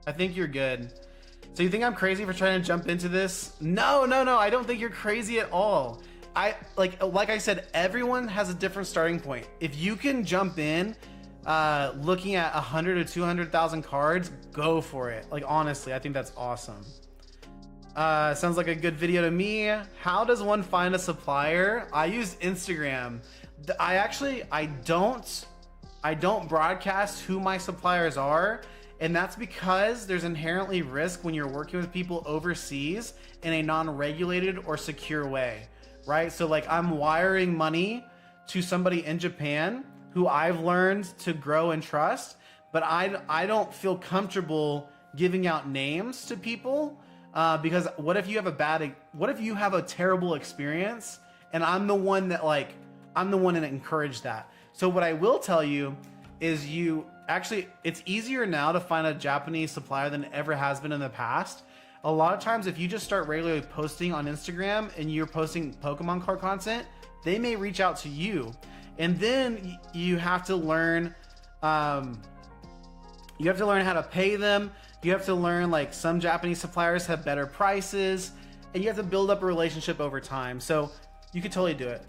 I think you're good. So you think I'm crazy for trying to jump into this? No, no, no. I don't think you're crazy at all. Like I said, everyone has a different starting point. If you can jump in looking at 100 or 200,000 cards, go for it. Like, honestly, I think that's awesome. Sounds like a good video to me. How does one find a supplier? I use Instagram. I don't broadcast who my suppliers are, and that's because there's inherently risk when you're working with people overseas in a non-regulated or secure way, right? So like, I'm wiring money to somebody in Japan who I've learned to grow and trust, but I don't feel comfortable giving out names to people because what if you have a terrible experience and I'm the one that encouraged that. So what I will tell you is it's easier now to find a Japanese supplier than it ever has been in the past. A lot of times, if you just start regularly posting on Instagram and you're posting Pokemon card content, they may reach out to you. And then you have to learn, how to pay them. You have to learn, like, some Japanese suppliers have better prices, and you have to build up a relationship over time. So you could totally do it.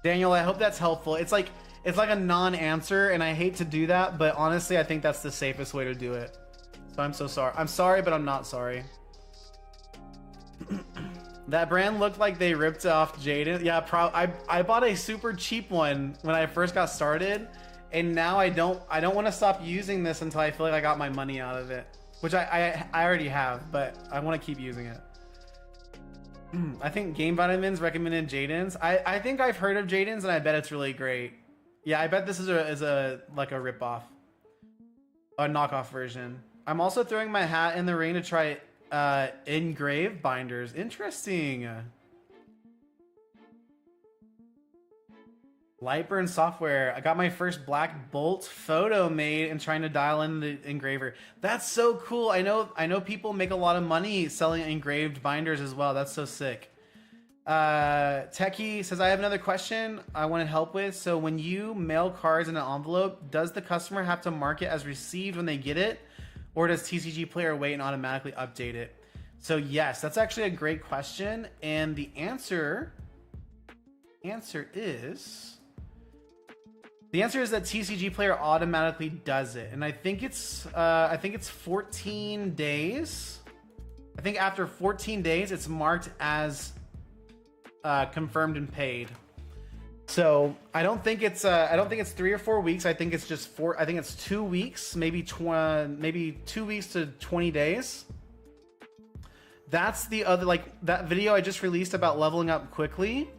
Daniel, I hope that's helpful. It's like a non-answer, and I hate to do that, but honestly, I think that's the safest way to do it. So I'm so sorry. I'm sorry, but I'm not sorry. That brand looked like they ripped off Jaden. Yeah, I bought a super cheap one when I first got started, and now I don't want to stop using this until I feel like I got my money out of it, which I already have, but I want to keep using it. I think Game Vitamins recommended Jaden's. I think I've heard of Jaden's, and I bet it's really great. Yeah, I bet this is a ripoff, a knockoff version. I'm also throwing my hat in the ring to try engraved binders. Interesting. Lightburn software. I got my first Black Bolt photo made and trying to dial in the engraver. That's so cool. I know people make a lot of money selling engraved binders as well. That's so sick. Techie says, I have another question I want to help with. So when you mail cards in an envelope, does the customer have to mark it as received when they get it? Or does TCG Player wait and automatically update it? So yes, that's actually a great question. And the answer is that TCG Player automatically does it. And I think it's 14 days. I think after 14 days, it's marked as confirmed and paid. So I don't think it's 3 or 4 weeks. I think it's just 4. I think it's 2 weeks, maybe 2 weeks to 20 days. That's the other, like, that video I just released about leveling up quickly.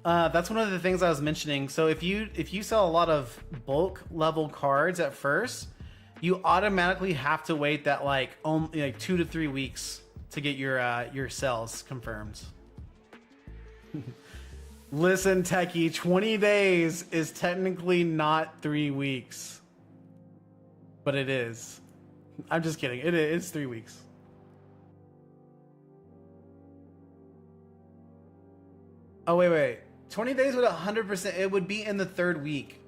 That's one of the things I was mentioning. So if you sell a lot of bulk level cards at first, you automatically have to wait that like 2 to 3 weeks to get your sales confirmed. Listen, Techie, 20 days is technically not 3 weeks, but it is. I'm just kidding. It's 3 weeks. Oh, wait. 20 days would 100%. It would be in the 3rd week.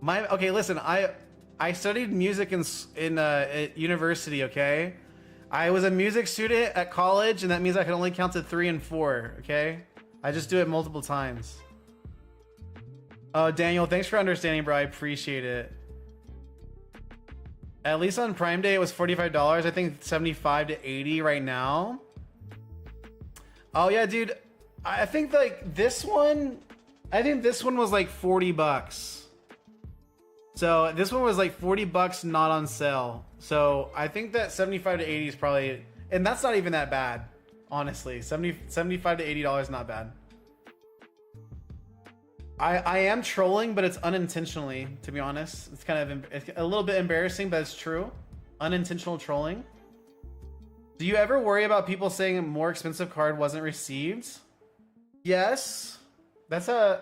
Okay, listen. I studied music in at university. Okay, I was a music student at college, and that means I can only count to 3 and 4. Okay, I just do it multiple times. Oh, Daniel, thanks for understanding, bro. I appreciate it. At least on Prime Day, it was $45. I think 75 to 80 right now. Oh yeah, dude. I think like this one. I think this one was like $40. So this one was like $40, not on sale. So I think that 75 to 80 is probably, and that's not even that bad, honestly. 75 to $80, not bad. I am trolling, but it's unintentionally, to be honest. It's kind of it's a little bit embarrassing, but it's true. Unintentional trolling. Do you ever worry about people saying a more expensive card wasn't received? Yes.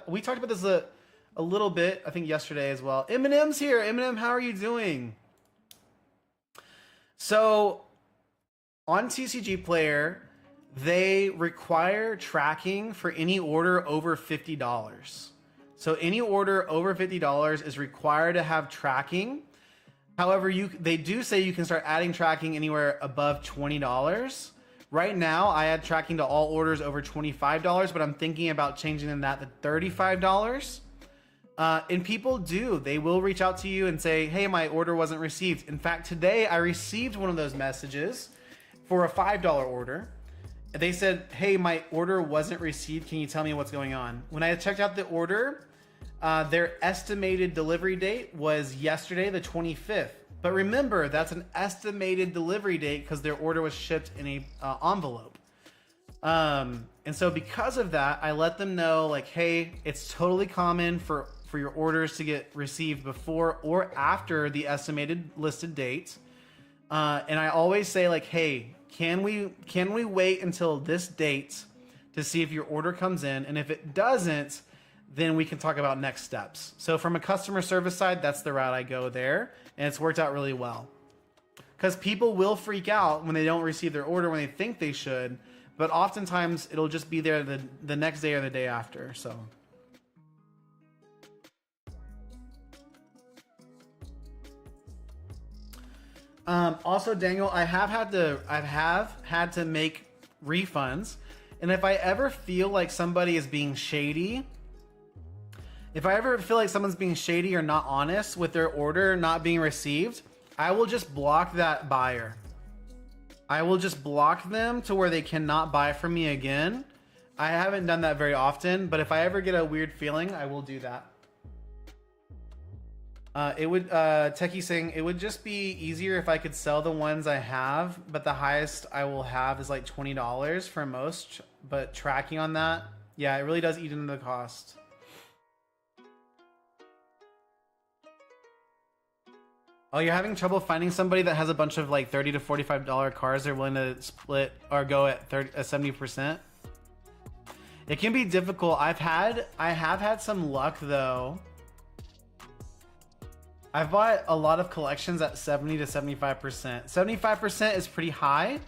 We talked about this a little bit, I think yesterday as well. Eminem's here. Eminem, how are you doing? So on TCG Player, they require tracking for any order over $50. So any order over $50 is required to have tracking. However, they do say you can start adding tracking anywhere above $20. Right now, I add tracking to all orders over $25, but I'm thinking about changing that to $35. And people they will reach out to you and say, hey, my order wasn't received. In fact, today I received one of those messages for a $5 order. They said, hey, my order wasn't received. Can you tell me what's going on? When I checked out the order, their estimated delivery date was yesterday, the 25th. But remember, that's an estimated delivery date because their order was shipped in a envelope. And so because of that, I let them know, like, hey, it's totally common for your orders to get received before or after the estimated listed date. And I always say, like, hey, can we wait until this date to see if your order comes in? And if it doesn't, then we can talk about next steps. So from a customer service side, that's the route I go there. And it's worked out really well. Because people will freak out when they don't receive their order when they think they should. But oftentimes, it'll just be there the next day or the day after. So. Also, Daniel, I have had to make refunds. And if I ever feel like somebody is being shady, if I ever feel like someone's being shady or not honest with their order not being received, I will just block that buyer. I will just block them to where they cannot buy from me again. I haven't done that very often, but if I ever get a weird feeling, I will do that. Techie saying, it would just be easier if I could sell the ones I have, but the highest I will have is like $20 for most, but tracking on that, yeah, it really does eat into the cost. Oh, you're having trouble finding somebody that has a bunch of like $30 to $45 cars they're willing to split or go at 70%? It can be difficult. I have had some luck though. I've bought a lot of collections at 70 to 75%. 75% is pretty high.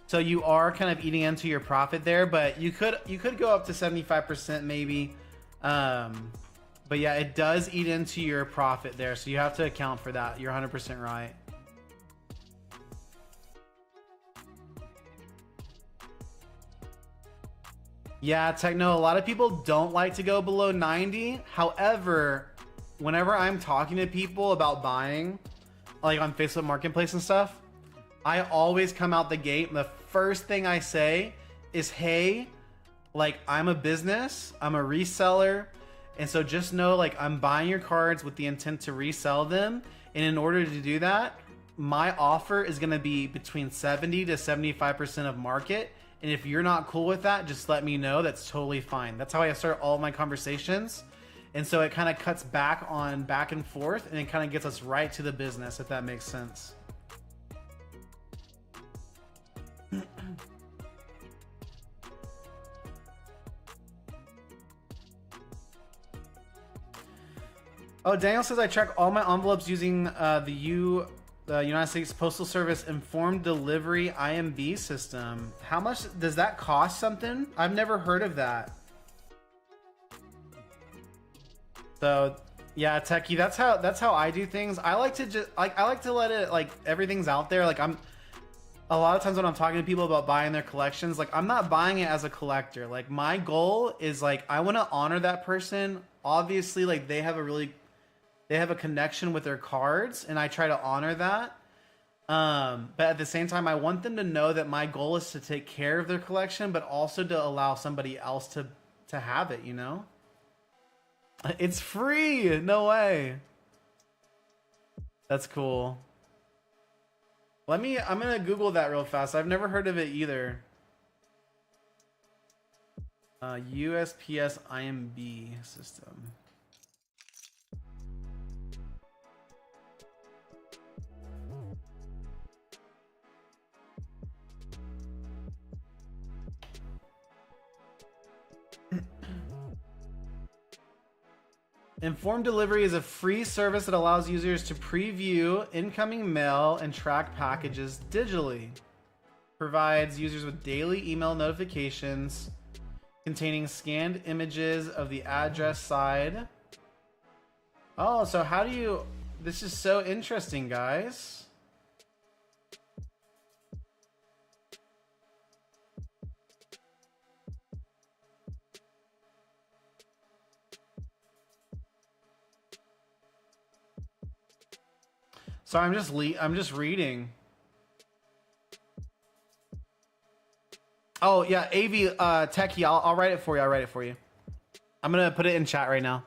So you are kind of eating into your profit there, but you could go up to 75% maybe. But yeah, it does eat into your profit there. So you have to account for that. You're 100% right. Yeah, Techno, a lot of people don't like to go below 90. However, whenever I'm talking to people about buying, like on Facebook Marketplace and stuff, I always come out the gate and the first thing I say is, hey, like, I'm a business, I'm a reseller, and so just know, like, I'm buying your cards with the intent to resell them, and in order to do that, my offer is going to be between 70 to 75% of market, and if you're not cool with that, just let me know. That's totally fine. That's how I start all of my conversations. And so it kind of cuts back on back and forth, and it kind of gets us right to the business, if that makes sense. Oh, Daniel says I track all my envelopes using the United States Postal Service Informed Delivery IMB system. How much does that cost something? I've never heard of that. So yeah, Techie, that's how I do things. I like to let it, like, everything's out there. Like, a lot of times when I'm talking to people about buying their collections, like, I'm not buying it as a collector. Like, my goal is, like, I want to honor that person. Obviously, like, they have a connection with their cards, and I try to honor that. But at the same time, I want them to know that my goal is to take care of their collection, but also to allow somebody else to have it, you know? It's free! No way! That's cool. I'm gonna Google that real fast. I've never heard of it either. USPS IMB system. Informed Delivery is a free service that allows users to preview incoming mail and track packages digitally. Provides users with daily email notifications containing scanned images of the address side. Oh, so how do you... This is so interesting, guys. So I'm just reading. Oh yeah, AV Techie, I'll write it for you. I'll write it for you. I'm gonna put it in chat right now.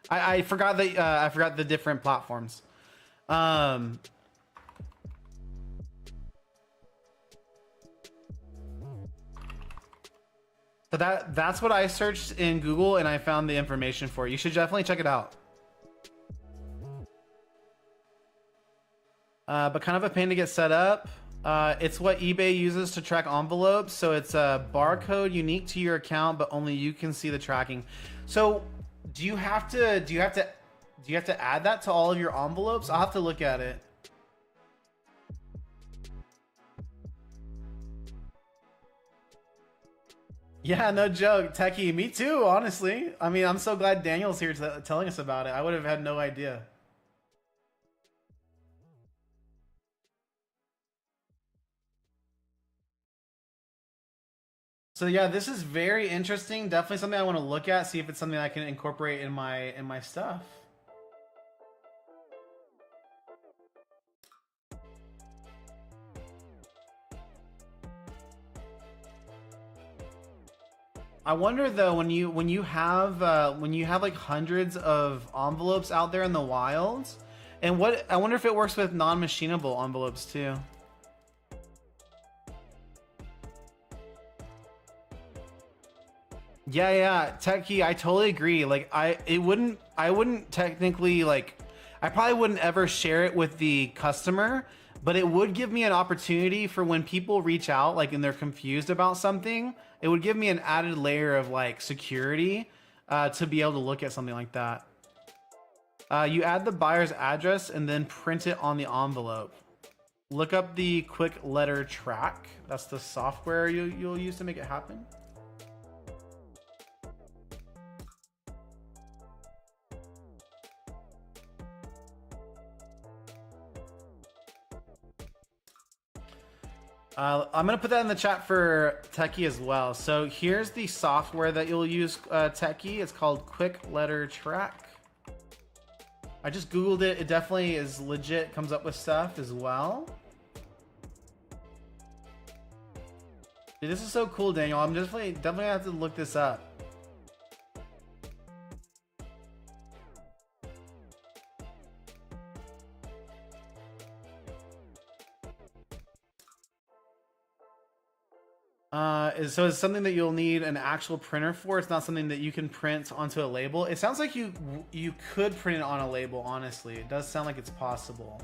I forgot that I forgot the different platforms. So that's what I searched in Google, and I found the information for you. You should definitely check it out. But kind of a pain to get set up. It's what eBay uses to track envelopes, so it's a barcode unique to your account, but only you can see the tracking. So, do you have to add that to all of your envelopes? I'll have to look at it. Yeah, no joke, Techie. Me too, honestly. I mean, I'm so glad Daniel's here telling us about it. I would have had no idea. So yeah, this is very interesting. Definitely something I want to look at, see if it's something I can incorporate in my stuff. I wonder though, when you have like hundreds of envelopes out there in the wild, and I wonder if it works with non-machinable envelopes too. Yeah, Techie, I totally agree. Like I wouldn't technically, like, I probably wouldn't ever share it with the customer, but it would give me an opportunity for when people reach out, like, and they're confused about something, it would give me an added layer of like security to be able to look at something like that. You add the buyer's address and then print it on the envelope. Look up the Quick Letter Track. That's the software you'll use to make it happen. I'm gonna put that in the chat for Techie as well. So here's the software that you'll use, Techie. It's called Quick Letter Track. I just Googled it. It definitely is legit, comes up with stuff as well. Dude, this is so cool, Daniel. I'm definitely gonna have to look this up. So it's something that you'll need an actual printer for. It's not something that you can print onto a label. It sounds like you could print it on a label, honestly. It does sound like it's possible.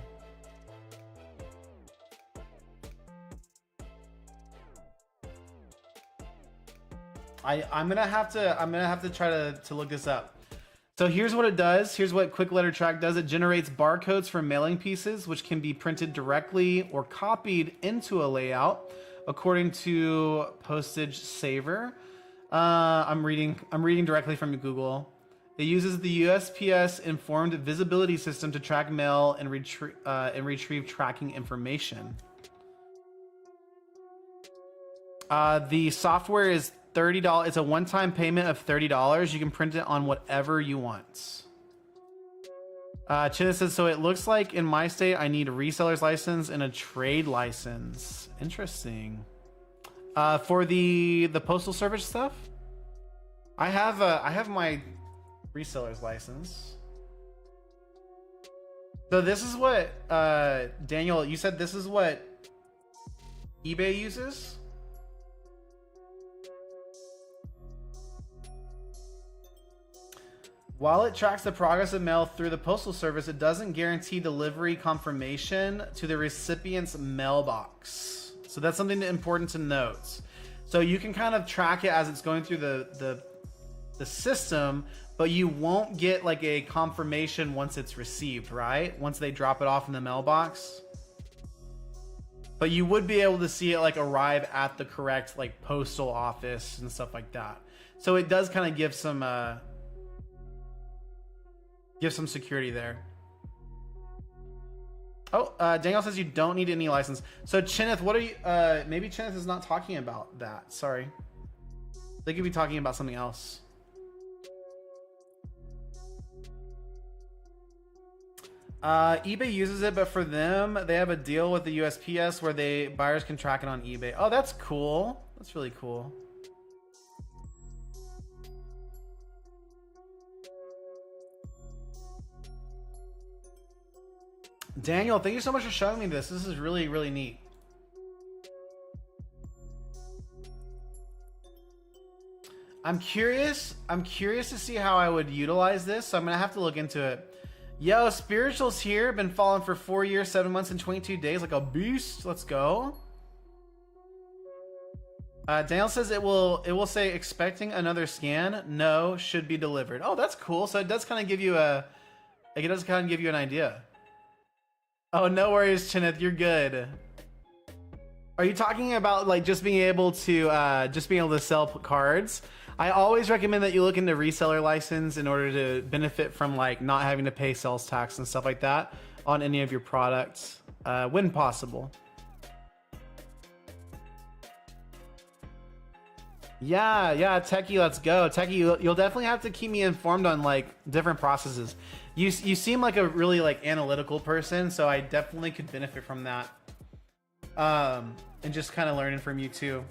I'm gonna have to try to look this up. So here's what it does. Here's what Quick Letter Track does. It generates barcodes for mailing pieces, which can be printed directly or copied into a layout according to Postage Saver. I'm reading directly from Google. It uses the USPS Informed Visibility System to track mail and retrieve tracking information. The software is $30. It's a one-time payment of $30. You can print it on whatever you want. Chida says, so it looks like in my state I need a reseller's license and a trade license. Interesting. For the postal service stuff, I have my reseller's license. So this is what Daniel, you said this is what eBay uses? While it tracks the progress of mail through the postal service, it doesn't guarantee delivery confirmation to the recipient's mailbox. So that's something important to note. So you can kind of track it as it's going through the system, but you won't get like a confirmation once it's received, right? Once they drop it off in the mailbox. But you would be able to see it like arrive at the correct like postal office and stuff like that. So it does kind of give some security there. Oh, Daniel says you don't need any license. So Chineth, what are you? Maybe Chineth is not talking about that. Sorry, they could be talking about something else. eBay uses it, but for them, they have a deal with the USPS where buyers can track it on eBay. Oh, that's cool. That's really cool. Daniel, thank you so much for showing me this. This is really, really neat. I'm curious to see how I would utilize this, so I'm gonna have to look into it. Yo, Spiritual's here. Been following for 4 years, 7 months, and 22 days like a beast. Let's go. Daniel says it will say expecting another scan. No, should be delivered. Oh, that's cool. So it does kind of give you an idea. Oh, no worries, Chineth. You're good. Are you talking about like just being able to sell cards? I always recommend that you look into reseller license in order to benefit from like not having to pay sales tax and stuff like that on any of your products when possible. Yeah, Techie, let's go. Techie, you'll definitely have to keep me informed on like different processes. You seem like a really like analytical person, so I definitely could benefit from that. And just kind of learning from you too.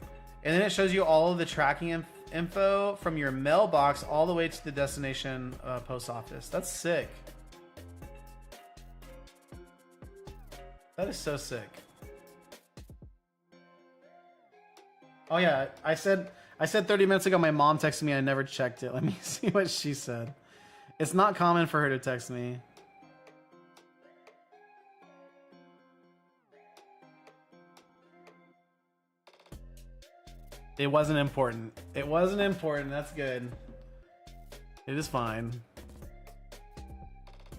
And then it shows you all of the tracking info from your mailbox all the way to the destination post office. That's sick. That is so sick. Oh yeah, I said 30 minutes ago my mom texted me. I never checked it. Let me see what she said. It's not common for her to text me. It wasn't important. It wasn't important. That's good. It is fine.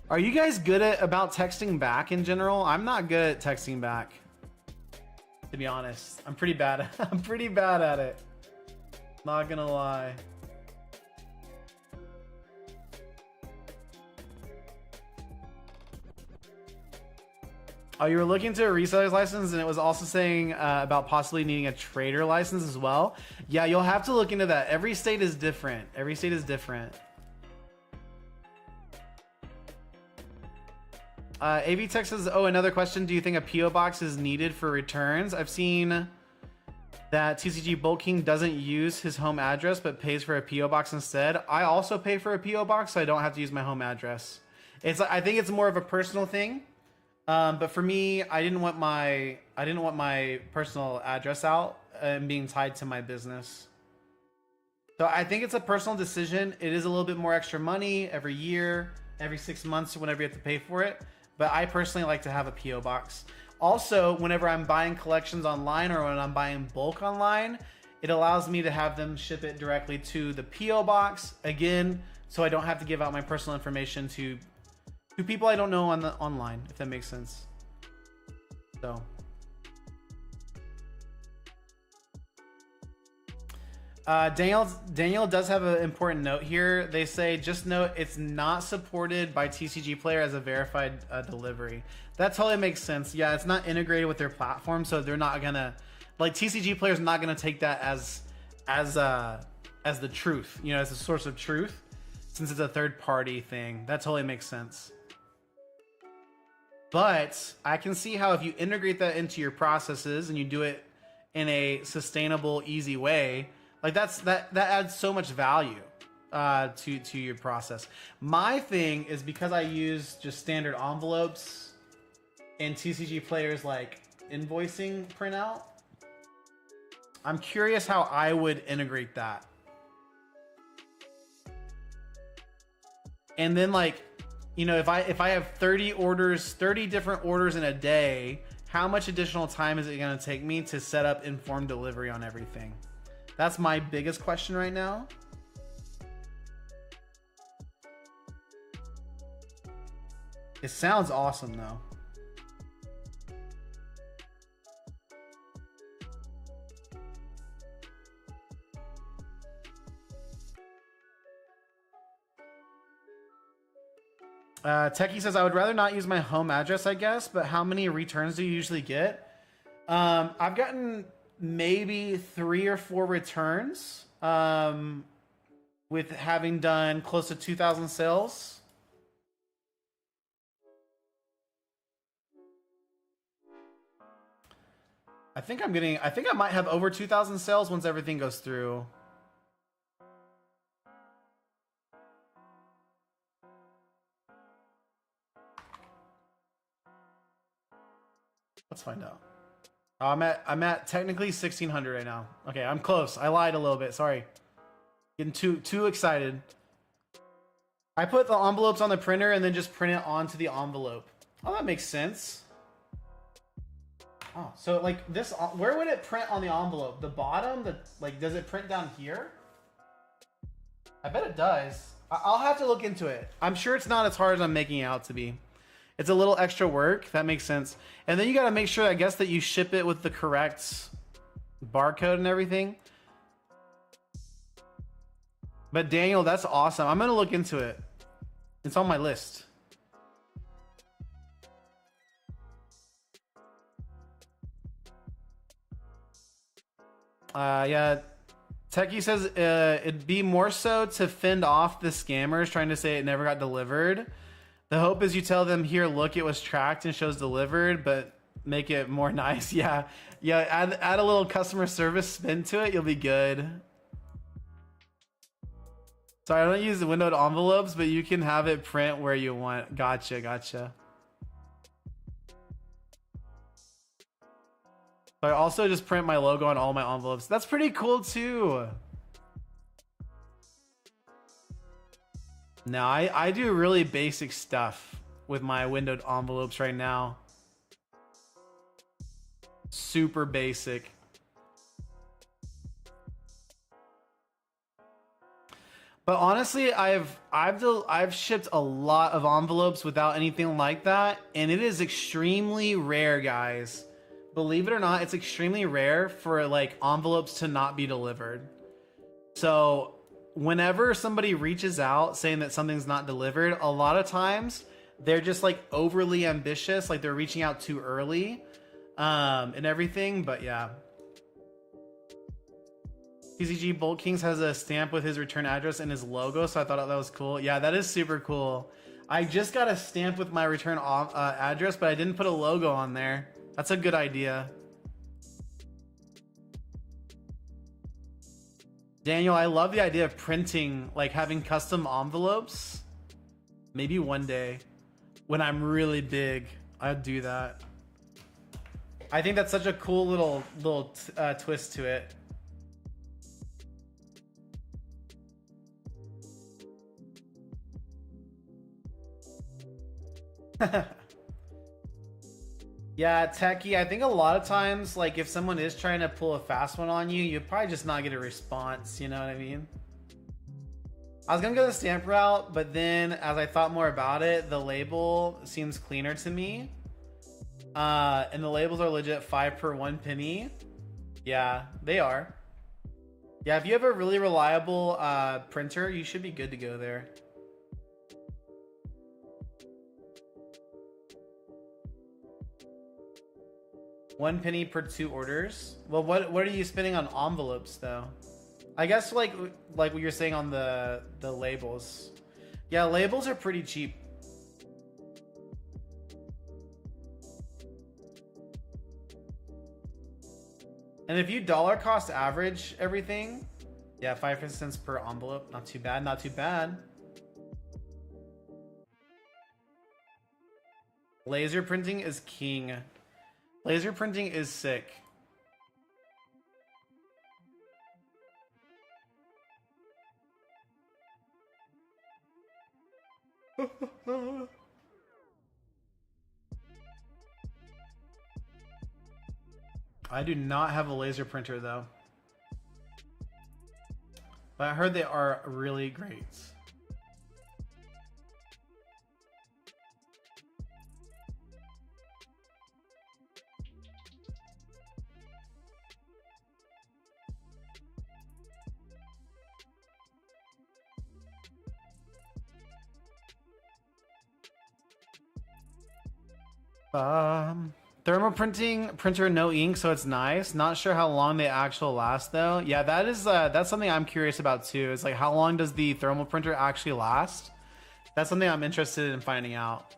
Are you guys good about texting back in general? I'm not good at texting back. To be honest, I'm pretty bad at it. Not gonna lie. Oh, you were looking to a reseller's license, and it was also saying about possibly needing a trader license as well. Yeah, you'll have to look into that. Every state is different. AV Tech says, oh, another question. Do you think a PO box is needed for returns? I've seen that TCG Bolt King doesn't use his home address, but pays for a PO box instead. I also pay for a PO box, so I don't have to use my home address. I think it's more of a personal thing. But for me, I didn't want my personal address out and being tied to my business. So I think it's a personal decision. It is a little bit more extra money every year, every 6 months, whenever you have to pay for it. But I personally like to have a PO box. Also, whenever I'm buying collections online or when I'm buying bulk online, it allows me to have them ship it directly to the PO box again, so I don't have to give out my personal information to people I don't know online, if that makes sense. So Daniel does have an important note here. They say, just note it's not supported by TCG Player as a verified delivery. That totally makes sense. Yeah, it's not integrated with their platform, so they're not gonna, like, TCG Player is not gonna take that as the truth, you know, as a source of truth, since it's a third party thing. That totally makes sense. But I can see how if you integrate that into your processes and you do it in a sustainable, easy way, like that adds so much value to your process. My thing is, because I use just standard envelopes and TCG Player's like invoicing printout, I'm curious how I would integrate that. And then, like, you know, if I have 30 different orders in a day, how much additional time is it going to take me to set up informed delivery on everything? That's my biggest question right now. It sounds awesome though. Techie says, I would rather not use my home address, I guess, but how many returns do you usually get? I've gotten maybe 3 or 4 returns with having done close to 2,000 sales. I think I might have over 2,000 sales once everything goes through. Let's find out. Oh, I'm at technically 1,600 right now. Okay, I'm close. I lied a little bit. Sorry. Getting too excited. I put the envelopes on the printer and then just print it onto the envelope. Oh, that makes sense. Oh, so like this, where would it print on the envelope? The bottom? Does it print down here? I bet it does. I'll have to look into it. I'm sure it's not as hard as I'm making it out to be. It's a little extra work. That makes sense. And then you got to make sure, I guess, that you ship it with the correct barcode and everything. But Daniel, that's awesome. I'm going to look into it. It's on my list. Yeah. Techie says it'd be more so to fend off the scammers trying to say it never got delivered. The hope is you tell them, here, look, it was tracked and shows delivered, but make it more nice. Yeah. Add a little customer service spin to it. You'll be good. Sorry, I don't use the windowed envelopes, but you can have it print where you want. Gotcha. I also just print my logo on all my envelopes. That's pretty cool too. No, I do really basic stuff with my windowed envelopes right now. Super basic. But honestly, I've shipped a lot of envelopes without anything like that, and it is extremely rare, guys. Believe it or not, it's extremely rare for like envelopes to not be delivered. So whenever somebody reaches out saying that something's not delivered, a lot of times they're just like overly ambitious, like they're reaching out too early and everything. But yeah. PCG Bolt Kings has a stamp with his return address and his logo, so I thought that was cool. Yeah, that is super cool. I just got a stamp with my return address, but I didn't put a logo on there. That's a good idea. Daniel, I love the idea of printing, like having custom envelopes. Maybe one day when I'm really big, I'd do that. I think that's such a cool little twist to it. Yeah, Techie, I think a lot of times, like, if someone is trying to pull a fast one on you, you'll probably just not get a response, you know what I mean? I was gonna go the stamp route, but then as I thought more about it, the label seems cleaner to me. And the labels are legit 5 per 1 penny. Yeah, they are. Yeah, if you have a really reliable printer, you should be good to go there. $1 per 2 orders. Well, what are you spending on envelopes though? I guess like what you're saying on the labels. Yeah, labels are pretty cheap. And if you dollar cost average everything, yeah, 5 cents per envelope. Not too bad, not too bad. Laser printing is king. Laser printing is sick. I do not have a laser printer though. But I heard they are really great. Thermal printing printer, no ink, so it's nice. Not sure how long they actually last though. Yeah, that's something I'm curious about too. Is like how long does the thermal printer actually last? That's something I'm interested in finding out.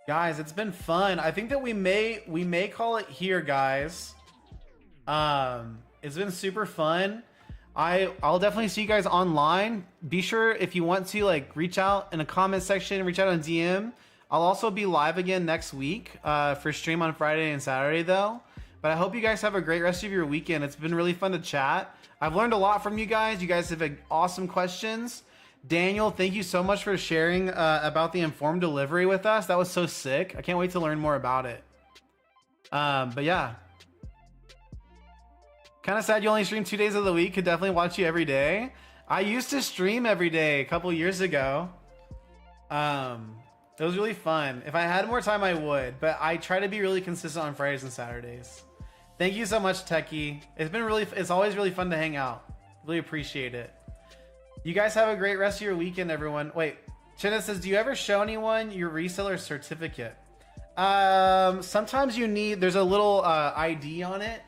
Guys, it's been fun. I think that we may call it here, guys. It's been super fun. I'll definitely see you guys online. Be sure if you want to like reach out in a comment section, reach out on DM. I'll also be live again next week for stream on Friday and Saturday though. But I hope you guys have a great rest of your weekend. It's been really fun to chat. I've learned a lot from you guys. You guys have awesome questions. Daniel, thank you so much for sharing about the informed delivery with us. That was so sick. I can't wait to learn more about it. But yeah. Kind of sad you only stream 2 days of the week. Could definitely watch you every day. I used to stream every day a couple years ago. It was really fun. If I had more time, I would. But I try to be really consistent on Fridays and Saturdays. Thank you so much, Techie. It's always really fun to hang out. Really appreciate it. You guys have a great rest of your weekend, everyone. Wait, Chinna says, do you ever show anyone your reseller certificate? Sometimes there's a little ID on it.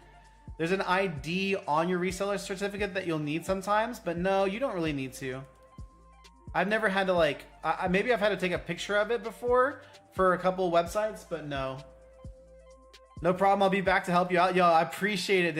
There's an ID on your reseller certificate that you'll need sometimes, but no, you don't really need to. I've never had to like, maybe I've had to take a picture of it before for a couple of websites, but no. No problem, I'll be back to help you out. Yo, I appreciate it, Dan.